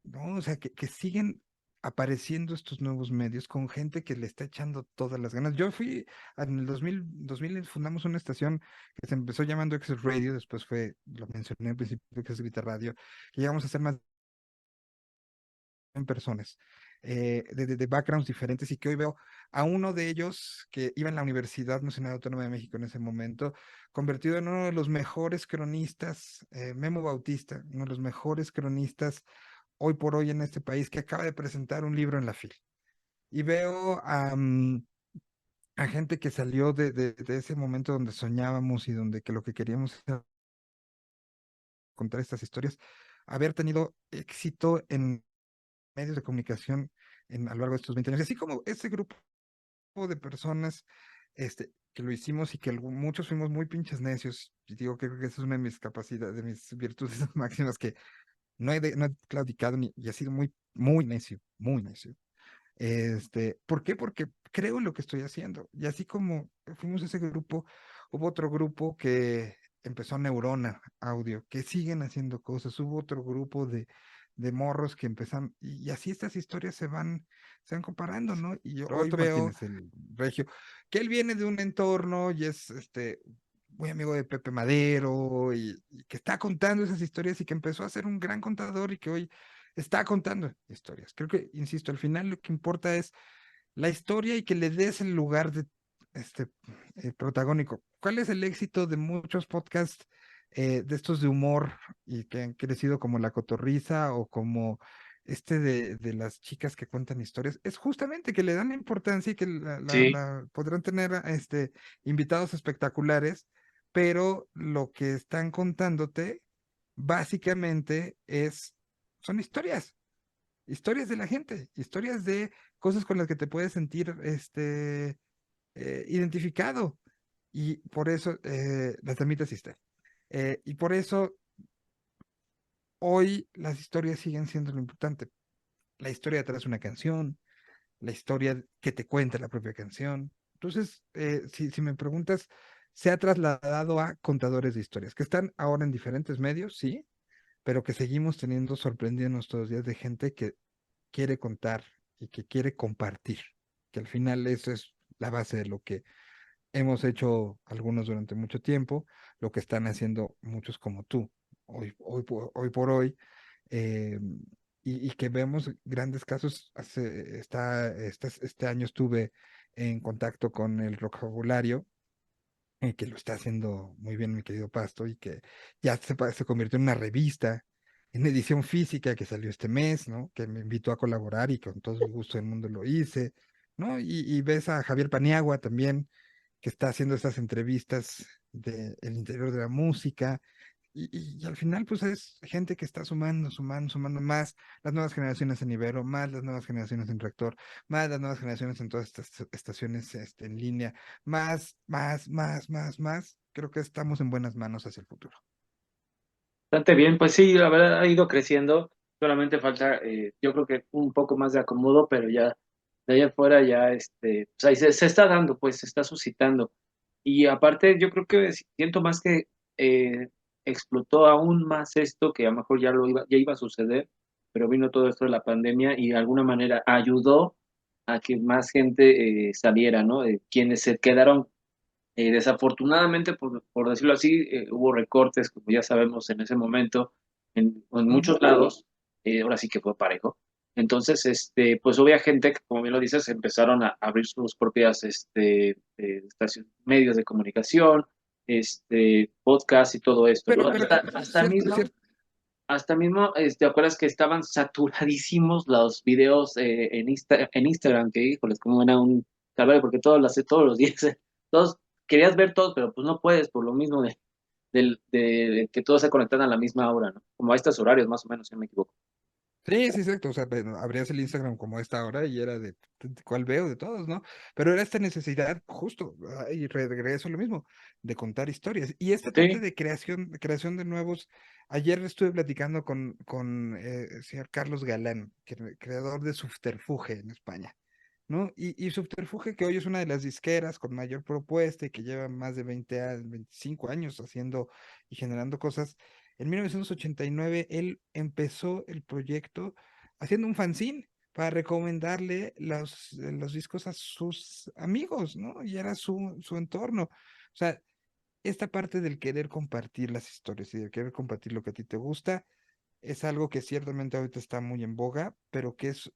no, o sea, que siguen apareciendo estos nuevos medios con gente que le está echando todas las ganas. Yo fui en el 2000 fundamos una estación que se empezó llamando X Radio, después lo mencioné al principio, que es Vita Radio, que llegamos a ser más en personas, de backgrounds diferentes y que hoy veo a uno de ellos que iba en la Universidad Nacional Autónoma de México en ese momento, convertido en uno de los mejores cronistas, Memo Bautista, uno de los mejores cronistas hoy por hoy en este país, que acaba de presentar un libro en la FIL. Y veo a gente que salió de ese momento donde soñábamos y donde que lo que queríamos era contar estas historias, haber tenido éxito en medios de comunicación a lo largo de estos 20 años. Y así como ese grupo de personas que lo hicimos y que muchos fuimos muy pinches necios, y digo que creo que esa es una de mis capacidades, de mis virtudes máximas, que no he claudicado y he sido muy, muy necio, muy necio. ¿Por qué? Porque creo en lo que estoy haciendo. Y así como fuimos ese grupo, hubo otro grupo que empezó Neurona Audio, que siguen haciendo cosas. Hubo otro grupo de morros que empezaron, y así estas historias se van comparando, ¿no? Y yo hoy Roberto veo Martínez. el Regio, que él viene de un entorno y es muy amigo de Pepe Madero, y que está contando esas historias y que empezó a ser un gran contador y que hoy está contando historias. Creo que, insisto, al final lo que importa es la historia y que le des el lugar este protagónico. ¿Cuál es el éxito de muchos podcasts de estos de humor y que han crecido como La Cotorriza o como de las chicas que cuentan historias? Es justamente que le dan importancia y que Sí, podrán tener invitados espectaculares, pero lo que están contándote básicamente son historias de la gente, historias de cosas con las que te puedes sentir identificado. Y por eso las damitas historia. Y por eso hoy las historias siguen siendo lo importante. La historia detrás de una canción, la historia que te cuenta la propia canción. Entonces, si me preguntas, se ha trasladado a contadores de historias, que están ahora en diferentes medios, sí, pero que seguimos teniendo sorprendiéndonos todos los días de gente que quiere contar y que quiere compartir, que al final eso es la base de lo que hemos hecho algunos durante mucho tiempo, lo que están haciendo muchos como tú, hoy por hoy, eh, y que vemos grandes casos. Este año estuve en contacto con el Vocabulario, que lo está haciendo muy bien mi querido Pasto y que ya se convirtió en una revista en edición física que salió este mes, ¿no? Que me invitó a colaborar y con todo el gusto del mundo lo hice, ¿no? Y ves a Javier Paniagua también, que está haciendo estas entrevistas del interior de la música, y al final, pues es gente que está sumando, sumando, sumando más las nuevas generaciones en Ibero, más las nuevas generaciones en Rector, más las nuevas generaciones en todas estas estaciones en línea, más. Creo que estamos en buenas manos hacia el futuro. Bastante bien, pues sí, la verdad ha ido creciendo, solamente falta, yo creo que un poco más de acomodo, pero ya de allá afuera ya, pues ahí se está dando, pues se está suscitando. Y aparte, yo creo que siento más que eh, explotó aún más esto, que a lo mejor ya iba a suceder, pero vino todo esto de la pandemia y de alguna manera ayudó a que más gente saliera, ¿no? Quienes se quedaron desafortunadamente, por decirlo así, hubo recortes, como ya sabemos en ese momento, en Ujú. muchos lados, ahora sí que fue parejo. Entonces, pues había gente que, como bien lo dices, empezaron a abrir sus propias medios de comunicación, podcast y todo esto, ¿no? Pero cierto, cierto. Hasta mismo, ¿te acuerdas que estaban saturadísimos los videos en Instagram? Que, híjoles, como era un calvario, porque todos lo hace todos los días. Todos, querías ver todos, pero pues no puedes por lo mismo de que todos se conectan a la misma hora, ¿no? Como a estos horarios, más o menos, si no me equivoco. Sí, sí, exacto. O sea, bueno, abrías el Instagram como a esta hora y era de cuál veo de todos, ¿no? Pero era esta necesidad, justo, y regreso a lo mismo, de contar historias. Y esta parte Sí. de creación de nuevos. Ayer estuve platicando con el señor Carlos Galán, creador de Subterfuge en España, ¿no? Y Subterfuge, que hoy es una de las disqueras con mayor propuesta y que lleva más de 20 años, 25 años haciendo y generando cosas. En 1989 él empezó el proyecto haciendo un fanzine para recomendarle los discos a sus amigos, ¿no? Y era su entorno. O sea, esta parte del querer compartir las historias y del querer compartir lo que a ti te gusta es algo que ciertamente ahorita está muy en boga, pero que es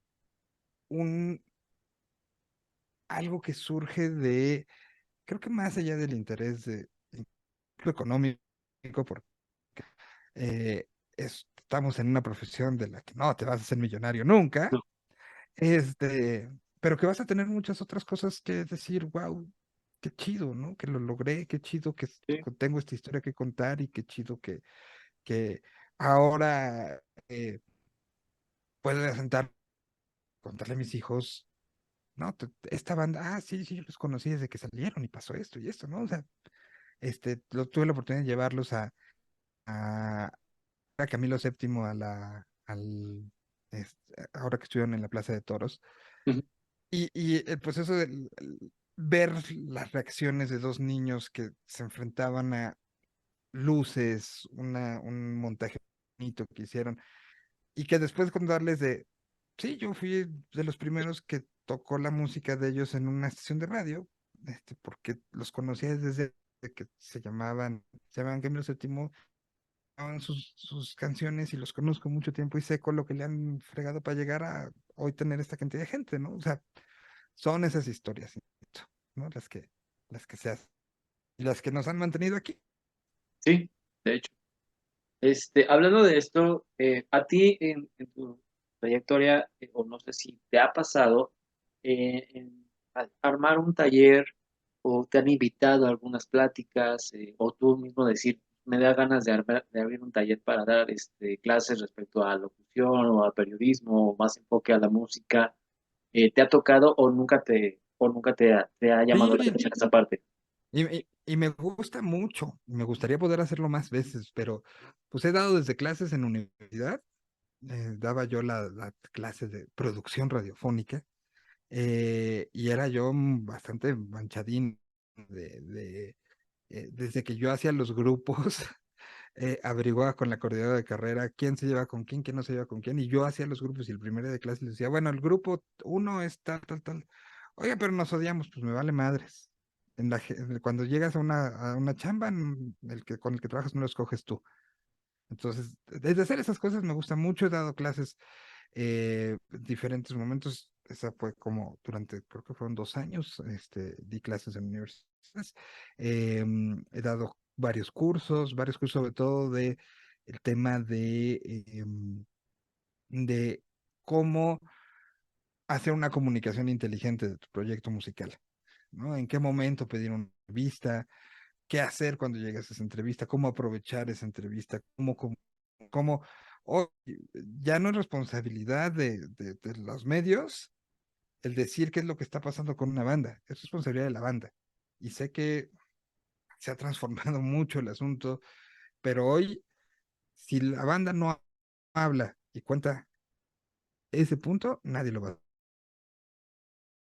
un algo que surge de, creo que más allá del interés económico, porque eh, estamos en una profesión de la que no te vas a hacer millonario nunca, No, pero que vas a tener muchas otras cosas que decir, wow, qué chido, ¿no? Que lo logré, qué chido que sí, tengo esta historia que contar y qué chido que ahora puedo sentar, contarle a mis hijos. No, esta banda, sí, sí, yo los conocí desde que salieron y pasó esto y esto, ¿no? O sea, tuve la oportunidad de llevarlos a, a Camilo VII ahora que estuvieron en la Plaza de Toros. ujú, Y el proceso de ver las reacciones de dos niños que se enfrentaban a luces, un montaje bonito que hicieron, y que después contarles sí, yo fui de los primeros que tocó la música de ellos en una estación de radio, porque los conocía desde que se llamaban Camilo VII, grababan sus canciones y los conozco mucho tiempo y sé con lo que le han fregado para llegar a hoy tener esta cantidad de gente, ¿no? O sea, son esas historias, ¿no? Las que se hacen y las que nos han mantenido aquí. sí, de hecho. Hablando de esto, a ti en tu trayectoria, o no sé si te ha pasado, armar un taller o te han invitado a algunas pláticas, o tú mismo decir, me da ganas de abrir un taller para dar clases respecto a locución o a periodismo o más enfoque a la música. ¿Te ha tocado o nunca te ha llamado la Sí, atención esa parte? y me gusta mucho, me gustaría poder hacerlo más veces, pero pues he dado desde clases en universidad, daba yo la clase de producción radiofónica, y era yo bastante manchadín desde que yo hacía los grupos, averiguaba con la coordinadora de carrera quién se lleva con quién no se lleva con quién, y yo hacía los grupos y el primer día de clase les decía, bueno, el grupo uno es tal, tal, tal. Oiga, pero nos odiamos, pues me vale madres. Cuando llegas a una chamba, con el que trabajas no lo escoges tú. Entonces, desde hacer esas cosas me gusta mucho, he dado clases diferentes momentos. Esa fue como creo que fueron 2 años, di clases en universidades. He dado varios cursos sobre todo de el tema de cómo hacer una comunicación inteligente de tu proyecto musical, ¿no? En qué momento pedir una vista, qué hacer cuando llegas a esa entrevista, cómo aprovechar esa entrevista, cómo hoy ya no es responsabilidad de los medios el decir qué es lo que está pasando con una banda, es responsabilidad de la banda. Y sé que se ha transformado mucho el asunto, pero hoy, si la banda no habla y cuenta ese punto, nadie lo va a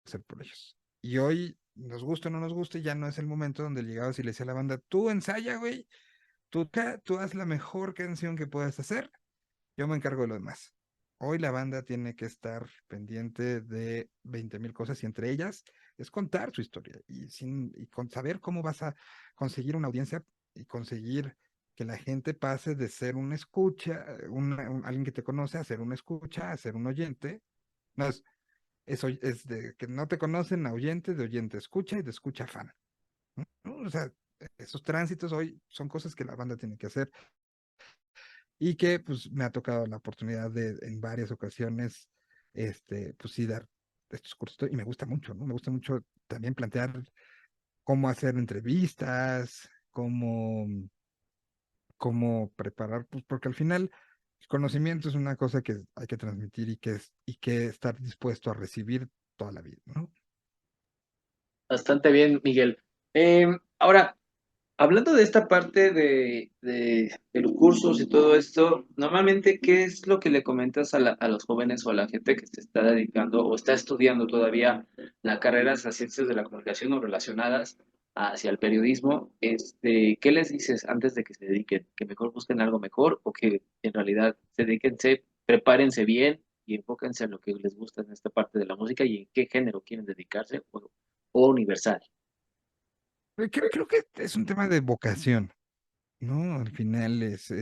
hacer por ellos. Y hoy, nos guste o no nos guste, ya no es el momento donde llegabas y le decía a la banda, tú ensaya, güey, tú haz la mejor canción que puedas hacer, yo me encargo de lo demás. Hoy la banda tiene que estar pendiente de 20,000 cosas y entre ellas es contar su historia y con saber cómo vas a conseguir una audiencia y conseguir que la gente pase de ser un escucha, alguien que te conoce, a ser un escucha, a ser un oyente. No, es de que no te conocen a oyente, de oyente escucha y de escucha fan. ¿No? O sea, esos tránsitos hoy son cosas que la banda tiene que hacer y que pues me ha tocado la oportunidad de en varias ocasiones, pues sí, dar estos cursos y me gusta mucho, ¿no? Me gusta mucho también plantear cómo hacer entrevistas, cómo preparar, pues porque al final el conocimiento es una cosa que hay que transmitir y que estar dispuesto a recibir toda la vida, ¿no? Bastante bien, Miguel. Ahora, hablando de esta parte de los cursos y todo esto, normalmente, ¿qué es lo que le comentas a los jóvenes o a la gente que se está dedicando o está estudiando todavía la carrera de ciencias de la comunicación o relacionadas hacia el periodismo? ¿Qué les dices antes de que se dediquen? ¿Que mejor busquen algo mejor o que en realidad se dediquense, prepárense bien y enfóquense en lo que les gusta en esta parte de la música y en qué género quieren dedicarse o universal? Creo que es un tema de vocación, ¿no? Al final es,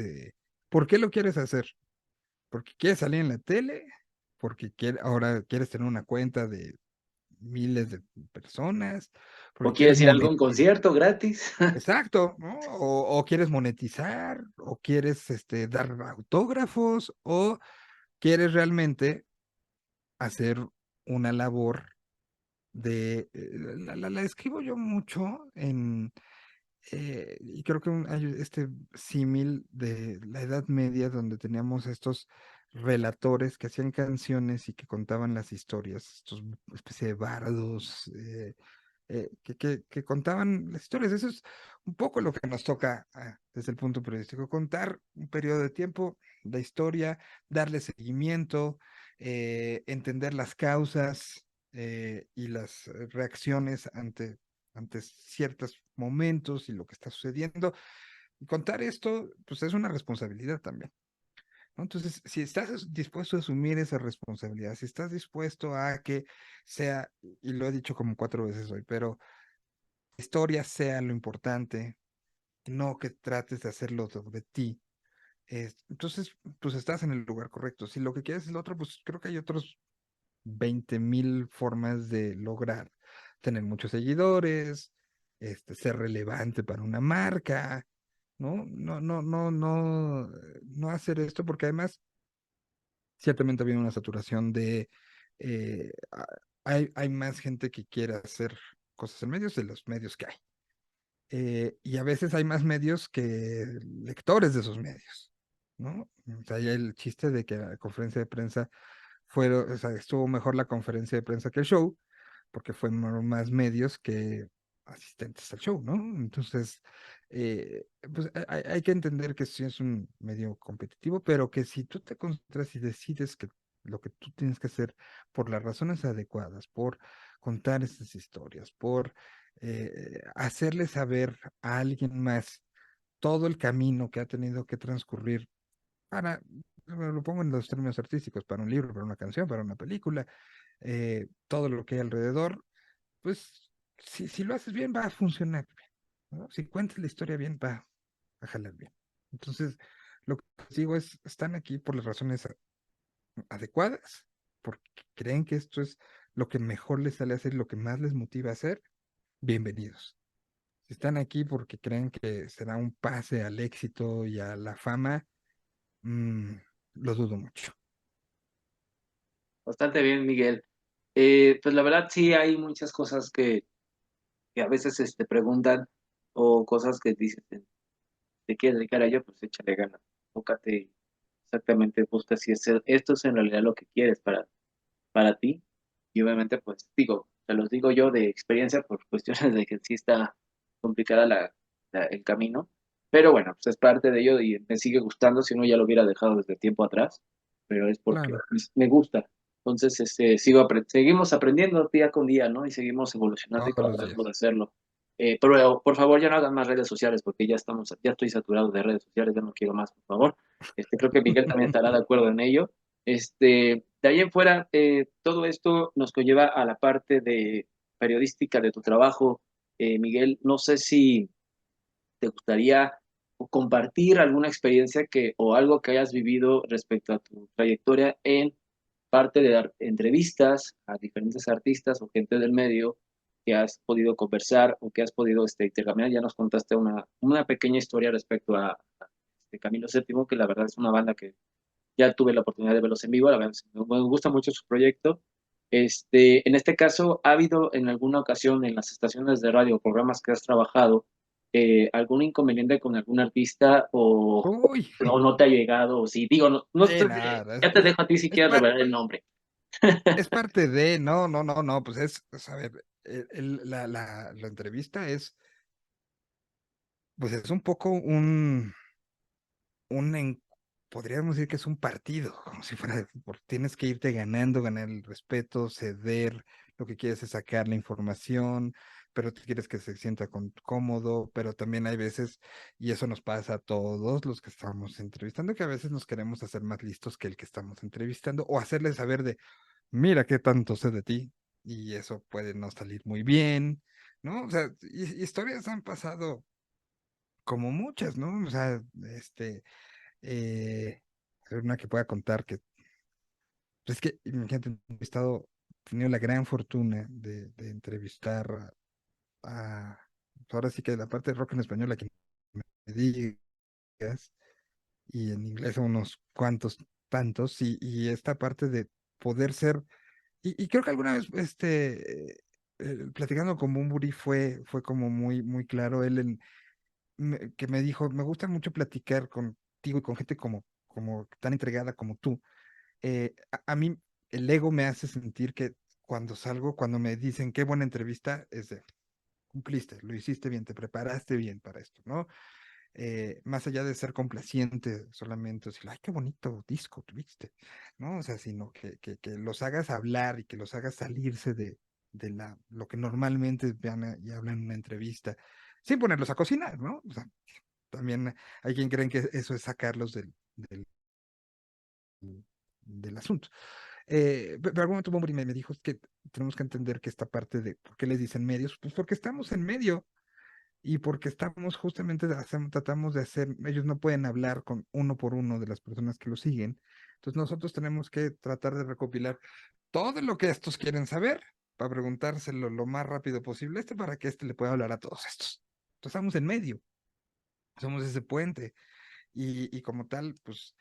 ¿por qué lo quieres hacer? ¿Porque quieres salir en la tele? ¿Porque ahora quieres tener una cuenta de miles de personas? ¿O ¿Porque quieres quieres ir a algún monetizar? concierto gratis? Exacto, ¿no? O quieres monetizar, o quieres dar autógrafos, o quieres realmente hacer una labor la escribo yo mucho y creo que hay este símil de la Edad Media donde teníamos estos relatores que hacían canciones y que contaban las historias, estos especie de bardos que contaban las historias. Eso es un poco lo que nos toca desde el punto periodístico, contar un periodo de tiempo, la historia, darle seguimiento, entender las causas y las reacciones ante ciertos momentos y lo que está sucediendo. Y contar esto, pues es una responsabilidad también, ¿no? Entonces, si estás dispuesto a asumir esa responsabilidad, si estás dispuesto a que sea, y lo he dicho como 4 veces hoy, pero la historia sea lo importante, no que trates de hacerlo sobre ti. Entonces, pues estás en el lugar correcto. Si lo que quieres es lo otro, pues creo que hay otros 20,000 formas de lograr tener muchos seguidores, ser relevante para una marca, ¿no? No hacer esto porque además ciertamente había una saturación de hay más gente que quiere hacer cosas en medios de los medios que hay. Y a veces hay más medios que lectores de esos medios, ¿no? O sea, hay el chiste de que la conferencia de prensa o sea, estuvo mejor la conferencia de prensa que el show, porque fueron más medios que asistentes al show, ¿no? Entonces, pues hay que entender que sí es un medio competitivo, pero que si tú te concentras y decides que lo que tú tienes que hacer por las razones adecuadas, por contar esas historias, por hacerle saber a alguien más todo el camino que ha tenido que transcurrir para, lo pongo en los términos artísticos, para un libro, para una canción, para una película, todo lo que hay alrededor, pues si lo haces bien va a funcionar bien, ¿no? Si cuentas la historia bien va a jalar bien. Entonces, lo que les digo es, están aquí por las razones adecuadas, porque creen que esto es lo que mejor les sale a hacer, lo que más les motiva a hacer, bienvenidos. Si están aquí porque creen que será un pase al éxito y a la fama, mm, lo dudo mucho. Bastante bien, Miguel. Pues la verdad sí hay muchas cosas que a veces preguntan, o cosas que dices, te quieres dedicar a ello, pues échale ganas, enfócate exactamente, busca si esto es en realidad lo que quieres para ti. Y obviamente, pues digo, te los digo yo de experiencia por cuestiones de que sí está complicada el camino, pero bueno, pues es parte de ello y me sigue gustando, si no ya lo hubiera dejado desde tiempo atrás, pero es porque Claro, pues, me gusta. Entonces, seguimos aprendiendo día con día, ¿no? Y seguimos evolucionando y todos los tratando días. de hacerlo. Pero por favor ya no hagan más redes sociales porque ya estoy saturado de redes sociales, ya no quiero más, por favor. Creo que Miguel también estará de acuerdo en ello. De ahí en fuera, todo esto nos conlleva a la parte de periodística de tu trabajo. Miguel, no sé si te gustaría compartir alguna experiencia o algo que hayas vivido respecto a tu trayectoria en parte de dar entrevistas a diferentes artistas o gente del medio que has podido conversar o que has podido intercambiar. Ya nos contaste una pequeña historia respecto a Camilo VII, que la verdad es una banda que ya tuve la oportunidad de verlos en vivo, la verdad me gusta mucho su proyecto. En este caso, ¿ha habido en alguna ocasión en las estaciones de radio o programas que has trabajado algún inconveniente con algún artista Uy, o no te ha llegado? O si digo, no, no sé, nada, ya te dejo a ti si es, quieres revelar el nombre. es parte de, no, no, no, no, pues a ver, la entrevista es, pues es un poco un, en- podríamos decir que es un partido, como si fuera de fútbol. Tienes que irte ganando, ganar el respeto, ceder, lo que quieres es sacar la información, pero tú quieres que se sienta cómodo, pero también hay veces, y eso nos pasa a todos los que estamos entrevistando, que a veces nos queremos hacer más listos que el que estamos entrevistando, o hacerle saber de, mira qué tanto sé de ti, y eso puede no salir muy bien, ¿no? O sea, historias han pasado como muchas, ¿no? O sea, eh, una que pueda contar que, pues es que, imagínate, he tenido la gran fortuna de entrevistar pues ahora sí que la parte de rock en español, a quien me digas, y en inglés a unos cuantos tantos, y esta parte de poder ser, y creo que alguna vez, platicando con Bumburi fue como muy, muy claro, que me dijo, me gusta mucho platicar contigo y con gente como tan entregada como tú. A mí el ego me hace sentir que cuando salgo, cuando me dicen qué buena entrevista, es de cumpliste, lo hiciste bien, te preparaste bien para esto, ¿no? Más allá de ser complaciente solamente, decir, ay, qué bonito disco tuviste, ¿no? O sea, sino que los hagas hablar y que los hagas salirse de lo que normalmente y hablan en una entrevista, sin ponerlos a cocinar, ¿no? O sea, también hay quien creen que eso es sacarlos del asunto. Pero algún momento Bunbury me dijo es que tenemos que entender que esta parte de por qué les dicen medios, pues porque estamos en medio y porque estamos justamente, tratamos de hacer, ellos no pueden hablar con uno por uno de las personas que lo siguen, entonces nosotros tenemos que tratar de recopilar todo lo que estos quieren saber para preguntárselo lo más rápido posible para que le pueda hablar a todos estos. Entonces estamos en medio, somos ese puente y como tal, pues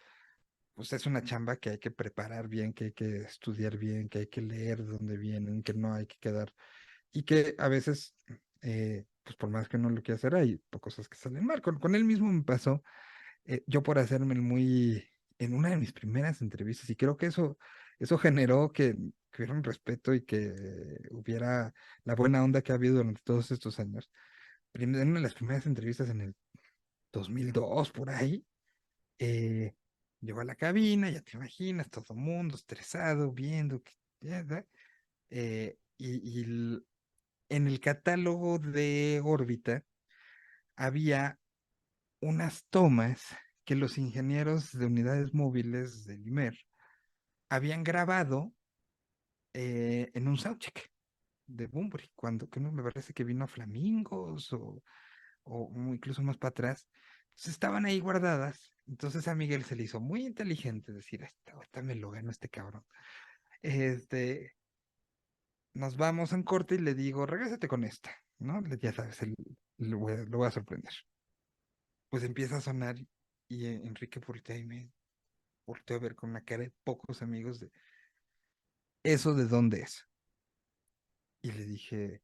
es una chamba que hay que preparar bien, que hay que estudiar bien, que hay que leer de dónde vienen, que no hay que quedar, y que a veces, pues por más que no lo quiera hacer, hay cosas que salen mal. Con él mismo me pasó, yo por hacerme el en una de mis primeras entrevistas, y creo que eso generó que hubiera un respeto y que hubiera la buena onda que ha habido durante todos estos años. En una de las primeras entrevistas en el 2002, por ahí, eh, llegó a la cabina, ya te imaginas, todo el mundo estresado, viendo que, ya, ¿verdad? En el catálogo de órbita había unas tomas que los ingenieros de unidades móviles del IMER habían grabado en un soundcheck de Bunbury, cuando que no me parece que vino a Flamingos o incluso más para atrás. Entonces estaban ahí guardadas. Entonces a Miguel se le hizo muy inteligente decir, esta me lo ganó este cabrón. Este, nos vamos en corte y le digo, regrésate con esta, ¿no? Ya sabes, lo voy a sorprender. Pues empieza a sonar y Enrique voltea y me volteó a ver con una cara de pocos amigos de, ¿eso de dónde es? Y le dije,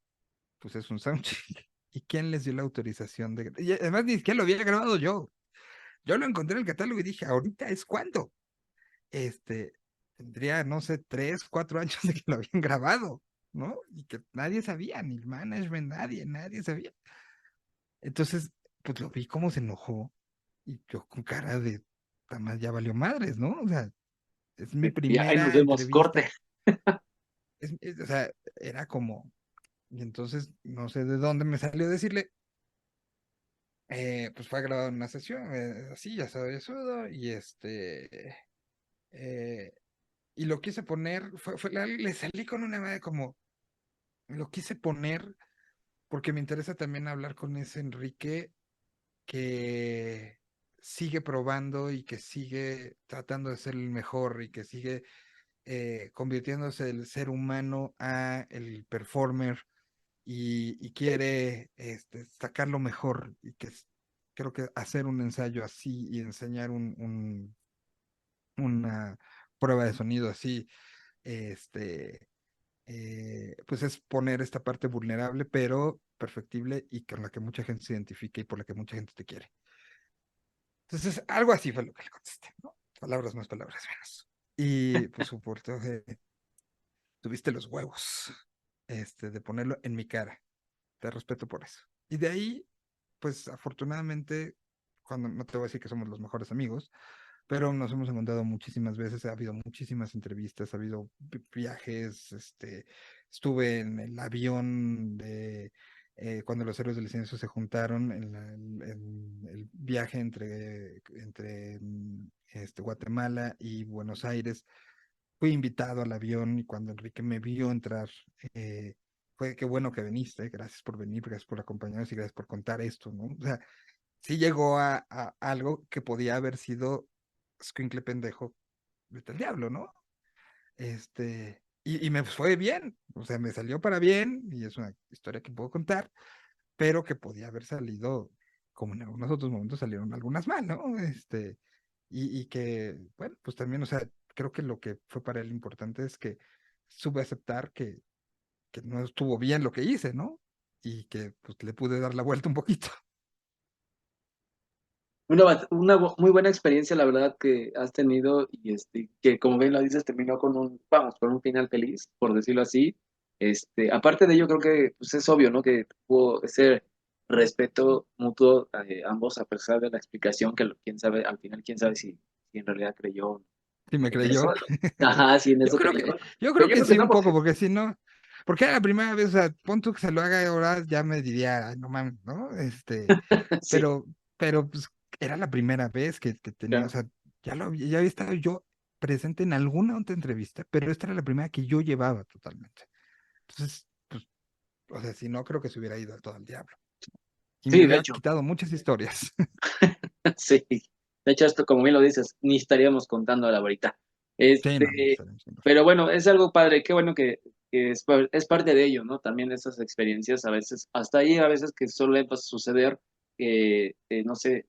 pues es un soundcheck. ¿Y quién les dio la autorización de...? Y además ni siquiera lo había grabado yo. Yo lo encontré en el catálogo y dije, ahorita es cuando. Este, tendría, no sé, 3, 4 años de que lo habían grabado, ¿no? Y que nadie sabía, ni el management, nadie sabía. Entonces, pues lo vi cómo se enojó y yo con cara de, más ya valió madres, ¿no? O sea, es mi Ya ahí nos primera vemos, corte. entrevista. O sea, era como, y entonces no sé de dónde me salió decirle, pues fue grabado en una sesión, así, ya sabes, todo, y eh, y lo quise poner, le salí con una madre como, lo quise poner porque me interesa también hablar con ese Enrique que sigue probando y que sigue tratando de ser el mejor y que sigue convirtiéndose del ser humano a el performer y quiere sacar lo mejor y que creo que hacer un ensayo así y enseñar una prueba de sonido así, este, pues es poner esta parte vulnerable, pero perfectible y con la que mucha gente se identifica y por la que mucha gente te quiere. Entonces, algo así fue lo que le contesté, ¿no? Palabras más, palabras menos. Y pues supuesto, tuviste los huevos, de ponerlo en mi cara. Te respeto por eso. Y de ahí, pues afortunadamente, cuando no te voy a decir que somos los mejores amigos, pero nos hemos encontrado muchísimas veces, ha habido muchísimas entrevistas, ha habido viajes, estuve en el avión de cuando los héroes del silencio se juntaron en el viaje entre Guatemala y Buenos Aires. Fui invitado al avión y cuando Enrique me vio entrar, eh, fue qué bueno que viniste, gracias por venir, gracias por acompañarnos y gracias por contar esto, ¿no? O sea, sí llegó a algo que podía haber sido escuincle pendejo, vete al diablo, ¿no? Y me fue bien, o sea, me salió para bien, y es una historia que puedo contar, pero que podía haber salido, como en algunos otros momentos salieron algunas mal, ¿no? Y que, bueno, pues también, o sea, creo que lo que fue para él importante es que supe aceptar que no estuvo bien lo que hice, ¿no? Y que pues le pude dar la vuelta un poquito. Muy buena experiencia, la verdad, que has tenido y que como bien lo dices, terminó con vamos, con un final feliz, por decirlo así. Aparte de ello, creo que pues, es obvio, ¿no? Que hubo ese respeto mutuo ambos, a pesar de la explicación, quién sabe, al final, quién sabe si en realidad creyó Si me en eso. creyó. Ajá, si en Yo eso creo creyó. que, yo Pero creo yo que creo que sí, no, un porque poco, porque si no, porque era la primera vez, o sea, pon tú que se lo haga ahora, ya me diría, "Ay, no mames, ¿no? sí, Pero pues era la primera vez que tenía, o claro. sea, ya había estado yo presente en alguna otra entrevista, pero esta era la primera que yo llevaba totalmente. Entonces, pues, o sea, si no, creo que se hubiera ido todo al diablo. Y me Sí, de hubiera hecho. quitado muchas historias. Sí, de hecho esto, como bien lo dices, ni estaríamos contando la ahorita. Sí, no, no, estaremos en Pero bueno, es algo padre, qué bueno que es parte de ello, ¿no? También esas experiencias a veces, hasta ahí a veces que suele suceder, no sé,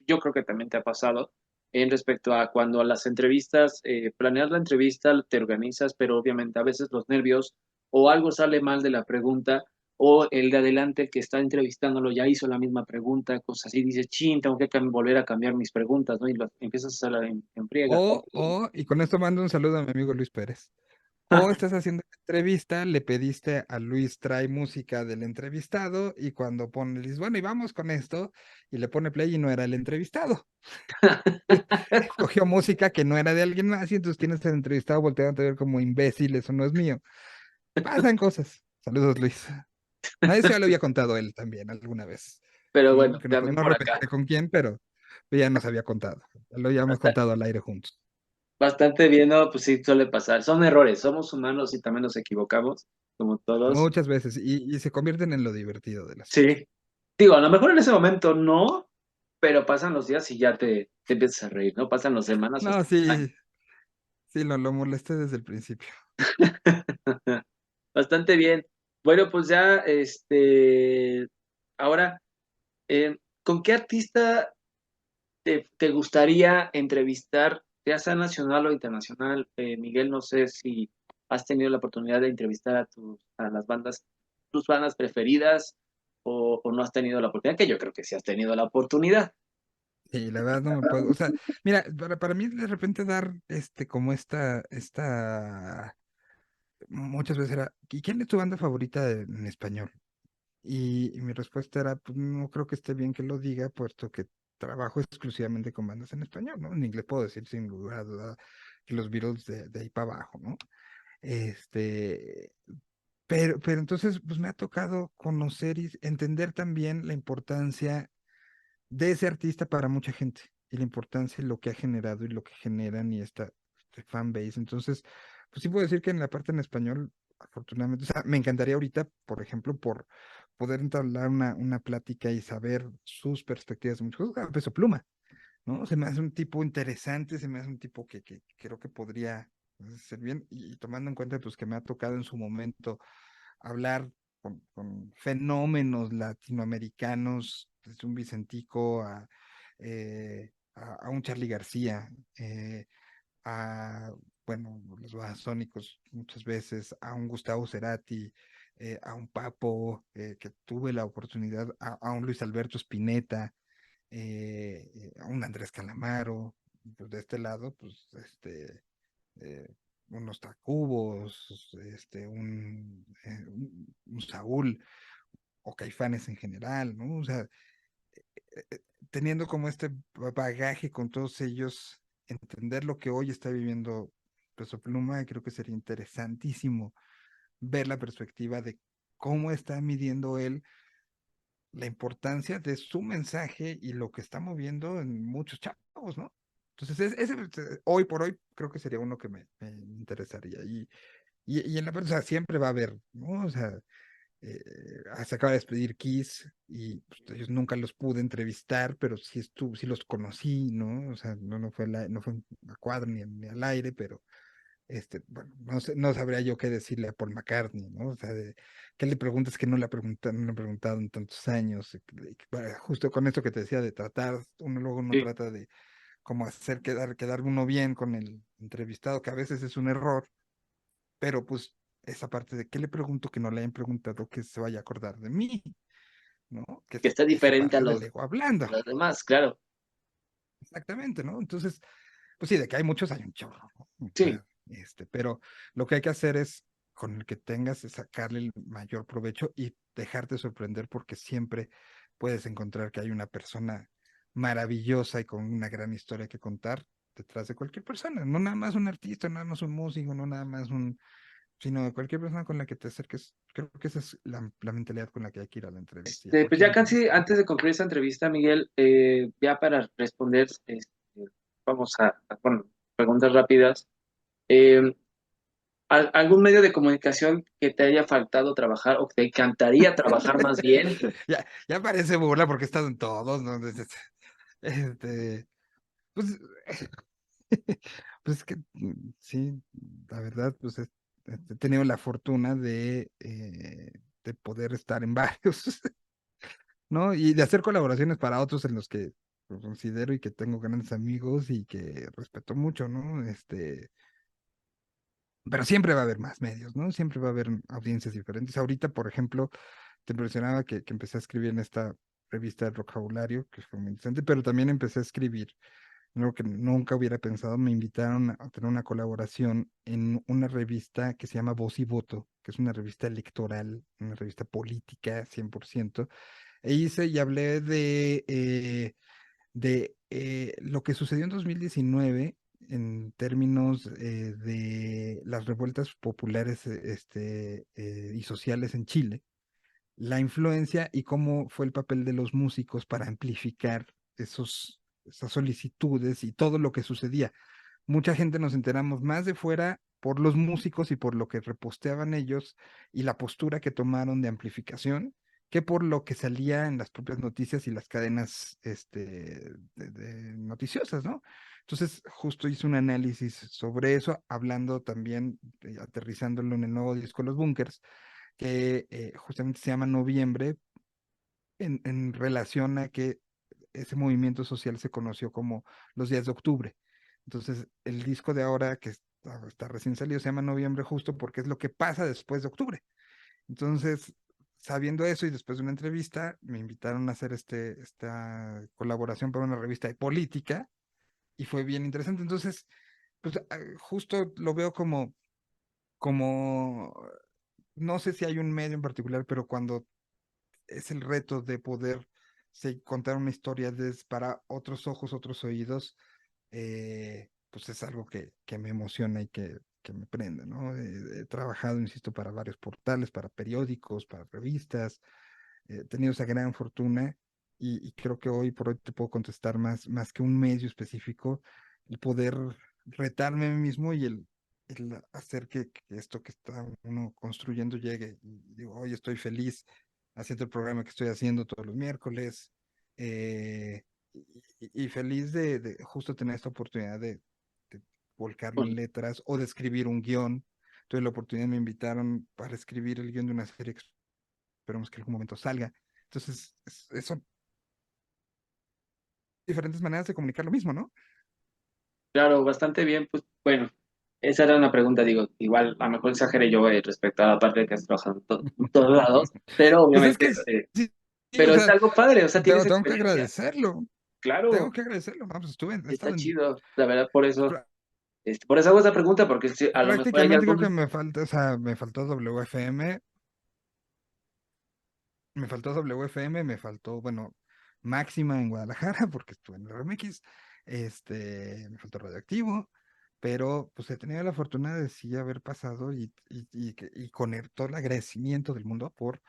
yo creo que también te ha pasado en respecto a cuando a las entrevistas, planeas la entrevista, te organizas, pero obviamente a veces los nervios o algo sale mal de la pregunta o el de adelante que está entrevistándolo ya hizo la misma pregunta, cosas así, dices, chin, tengo que volver a cambiar mis preguntas, ¿no? Y empiezas a hacerla en friega. Y con esto mando un saludo a mi amigo Luis Pérez. O estás haciendo la entrevista, le pediste a Luis trae música del entrevistado y cuando pone, dices, bueno, y vamos con esto, y le pone play y no era el entrevistado. Escogió música que no era de alguien más y entonces tienes el entrevistado volteando a ver como imbécil, eso no es mío. Pasan cosas. Saludos, Luis. Nadie se ya lo había contado él también alguna vez, Pero ¿no? bueno, Que no, también no por acá. repetiré con quién, pero ya nos había contado. Lo habíamos Basta- contado al aire juntos. Bastante bien, ¿no? Pues sí, suele pasar. Son errores, somos humanos y también nos equivocamos, como todos. Muchas veces. Y se convierten en lo divertido del asunto. Sí. Digo, a lo mejor en ese momento no, pero pasan los días y ya te empiezas a reír, ¿no? Pasan las semanas o No, hasta los años. sí, sí, lo molesté desde el principio. Bastante bien. Bueno, pues ya, ahora, ¿con qué artista te gustaría entrevistar, ya sea nacional o internacional? Miguel, no sé si has tenido la oportunidad de entrevistar a las bandas, tus bandas preferidas, o no has tenido la oportunidad? Que yo creo que sí has tenido la oportunidad. Y la verdad no me puedo, o sea, mira, para mí de repente dar como muchas veces era, ¿y quién es tu banda favorita en español? Y mi respuesta era, pues no creo que esté bien que lo diga, puesto que trabajo exclusivamente con bandas en español, ¿no? En inglés puedo decir sin lugar a duda que los Beatles de ahí para abajo, ¿no? Este, pero entonces, pues me ha tocado conocer y entender también la importancia de ese artista para mucha gente y la importancia de lo que ha generado y lo que generan y esta fan base. Entonces, pues sí puedo decir que en la parte en español, afortunadamente, o sea, me encantaría ahorita, por ejemplo, por poder entablar una plática y saber sus perspectivas de muchas cosas, Peso Pluma, ¿no? Se me hace un tipo interesante, se me hace un tipo que creo que podría ser bien, y tomando en cuenta pues que me ha tocado en su momento hablar con fenómenos latinoamericanos, desde un Vicentico a un Charly García, a, bueno, los Babasónicos muchas veces, a un Gustavo Cerati, a un Papo, que tuve la oportunidad, a un Luis Alberto Spinetta, a un Andrés Calamaro, pues de este lado, pues eh, unos Tacubos, un Saúl o Caifanes en general, ¿no? O sea, teniendo como este bagaje con todos ellos, entender lo que hoy está viviendo Peso Pluma, creo que sería interesantísimo ver la perspectiva de cómo está midiendo él la importancia de su mensaje y lo que está moviendo en muchos chavos, ¿no? Entonces, hoy por hoy creo que sería uno que me interesaría. Y en la verdad, o sea, siempre va a haber, ¿no? O sea, se acaba de despedir Kiss y pues, ellos nunca los pude entrevistar, pero sí los conocí, ¿no? O sea, no fue, no fue a cuadro ni al aire, pero bueno, no sé, no sabría yo qué decirle a Paul McCartney, ¿no? O sea, ¿qué le preguntas que no le he preguntado en tantos años? Justo con esto que te decía de tratar, uno Sí, trata de como hacer quedar uno bien con el entrevistado, que a veces es un error, pero pues esa parte de qué le pregunto que no le hayan preguntado que se vaya a acordar de mí, ¿no? Que que es está esa diferente parte del ego a hablando, los demás, claro. exactamente, ¿no? Entonces, pues sí, de que hay muchos, hay un chorro, ¿no? O Sí, sea, pero lo que hay que hacer es, con el que tengas, es sacarle el mayor provecho y dejarte sorprender porque siempre puedes encontrar que hay una persona maravillosa y con una gran historia que contar detrás de cualquier persona, no nada más un artista, no nada más un músico, no nada más sino de cualquier persona con la que te acerques. Creo que esa es la mentalidad con la que hay que ir a la entrevista y a pues cualquier ya casi entrevista, ¿no? antes de concluir esta entrevista, Miguel, ya para responder, vamos bueno, preguntas rápidas. Eh, ¿Algún medio de comunicación que te haya faltado trabajar o que te encantaría trabajar más bien? Ya parece burla porque he estado en todos, ¿no? Este, pues, pues es que sí, la verdad, pues he tenido la fortuna de poder estar en varios, ¿no? Y de hacer colaboraciones para otros en los que pues, considero y que tengo grandes amigos y que respeto mucho, ¿no? Pero siempre va a haber más medios, ¿no? Siempre va a haber audiencias diferentes. Ahorita, por ejemplo, te mencionaba que empecé a escribir en esta revista de vocabulario, que fue muy interesante, pero también empecé a escribir algo que nunca hubiera pensado. Me invitaron a tener una colaboración en una revista que se llama Voz y Voto, que es una revista electoral, una revista política 100%. E hice y hablé de lo que sucedió en 2019 en términos de las revueltas populares y sociales en Chile, la influencia y cómo fue el papel de los músicos para amplificar esas solicitudes y todo lo que sucedía. Mucha gente nos enteramos más de fuera por los músicos y por lo que reposteaban ellos y la postura que tomaron de amplificación, que por lo que salía en las propias noticias y las cadenas noticiosas, ¿no? Entonces, justo hice un análisis sobre eso, hablando también, aterrizándolo en el nuevo disco Los Bunkers, que justamente se llama Noviembre, en relación a que ese movimiento social se conoció como los días de octubre. Entonces, el disco de ahora, que está recién salido, se llama Noviembre justo porque es lo que pasa después de octubre. Entonces, sabiendo eso y después de una entrevista, me invitaron a hacer esta colaboración para una revista de política y fue bien interesante. Entonces, pues justo lo veo como, no sé si hay un medio en particular, pero cuando es el reto de poder contar una historia para otros ojos, otros oídos, pues es algo que me emociona y que me prende, ¿no? He trabajado, insisto, para varios portales, para periódicos, para revistas, he tenido esa gran fortuna y creo que hoy por hoy te puedo contestar más que un medio específico, el poder retarme a mí mismo y el hacer que esto que está uno construyendo llegue. Y digo, hoy estoy feliz haciendo el programa que estoy haciendo todos los miércoles eh, y feliz de justo tener esta oportunidad de volcarlo en Bueno, letras o de escribir un guión. Tuve la oportunidad, me invitaron para escribir el guión de una serie que esperemos que en algún momento salga. Entonces, son diferentes maneras de comunicar lo mismo, ¿no? claro, bastante bien, pues bueno, esa era una pregunta, digo, igual a lo mejor exageré yo respecto a la parte de que has trabajado en todos lados, pero Pues es obviamente, que sí, sí, o pero es sea, algo padre, o sea, tienes tengo que experiencia, agradecerlo, claro, ¿no? Pues he está estado chido, la verdad, por eso, prá- por eso hago esa pregunta, porque a lo mejor hay prácticamente creo que algunos, me falta, o sea, me faltó WFM, me faltó, bueno, Máxima en Guadalajara, porque estuve en el RMX, me faltó Radioactivo, pero pues he tenido la fortuna de sí haber pasado y con todo el agradecimiento del mundo por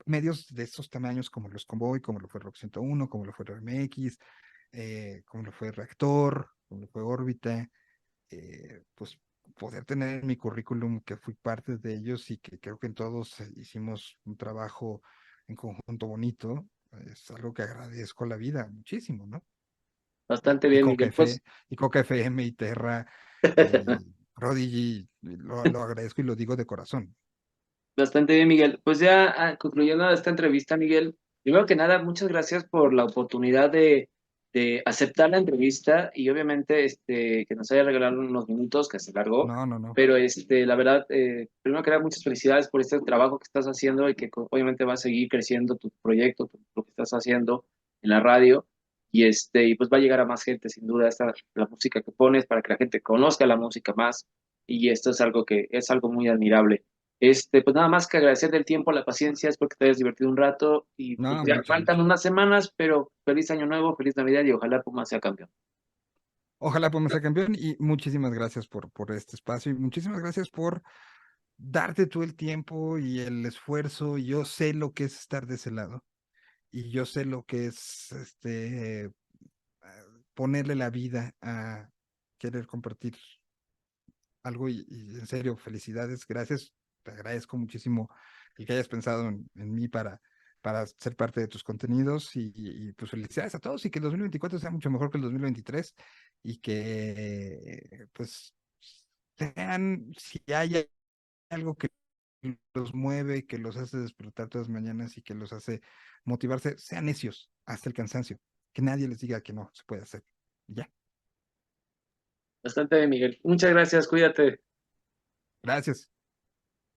medios de estos tamaños como los Convoy, como lo fue Rock 101, como lo fue RMX, como lo fue Reactor, como lo fue Órbita, pues poder tener en mi currículum que fui parte de ellos y que creo que en todos hicimos un trabajo en conjunto bonito, es algo que agradezco a la vida muchísimo, ¿no? bastante Y bien, Coca Miguel, pues y Coca FM y Terra y Prodigy, lo agradezco y lo digo de corazón. bastante bien, Miguel. Pues ya concluyendo esta entrevista, Miguel, primero que nada, muchas gracias por la oportunidad de aceptar la entrevista y obviamente que nos haya regalado unos minutos que se largó, No, no, no. pero la verdad, primero que nada, muchas felicidades por este trabajo que estás haciendo y que obviamente va a seguir creciendo tu proyecto, lo que estás haciendo en la radio y pues va a llegar a más gente, sin duda, la música que pones para que la gente conozca la música más y esto es algo que es algo muy admirable. Pues nada más que agradecer del tiempo, la paciencia, espero que te hayas divertido un rato y pues No, ya mucho, faltan mucho. unas semanas, pero feliz año nuevo, feliz Navidad y ojalá Pumas sea campeón. Ojalá podamos ser campeón y muchísimas gracias por este espacio y muchísimas gracias por darte tú el tiempo y el esfuerzo. Yo sé lo que es estar de ese lado y yo sé lo que es ponerle la vida a querer compartir algo y en serio, felicidades, gracias, te agradezco muchísimo el que hayas pensado en mí para ser parte de tus contenidos pues felicidades a todos y que el 2024 sea mucho mejor que el 2023 y que pues sean, si hay algo que los mueve, que los hace despertar todas las mañanas y que los hace motivarse, sean necios hasta el cansancio, que nadie les diga que no se puede hacer. Y ya, Bastante bien, Miguel. Muchas gracias, cuídate. gracias.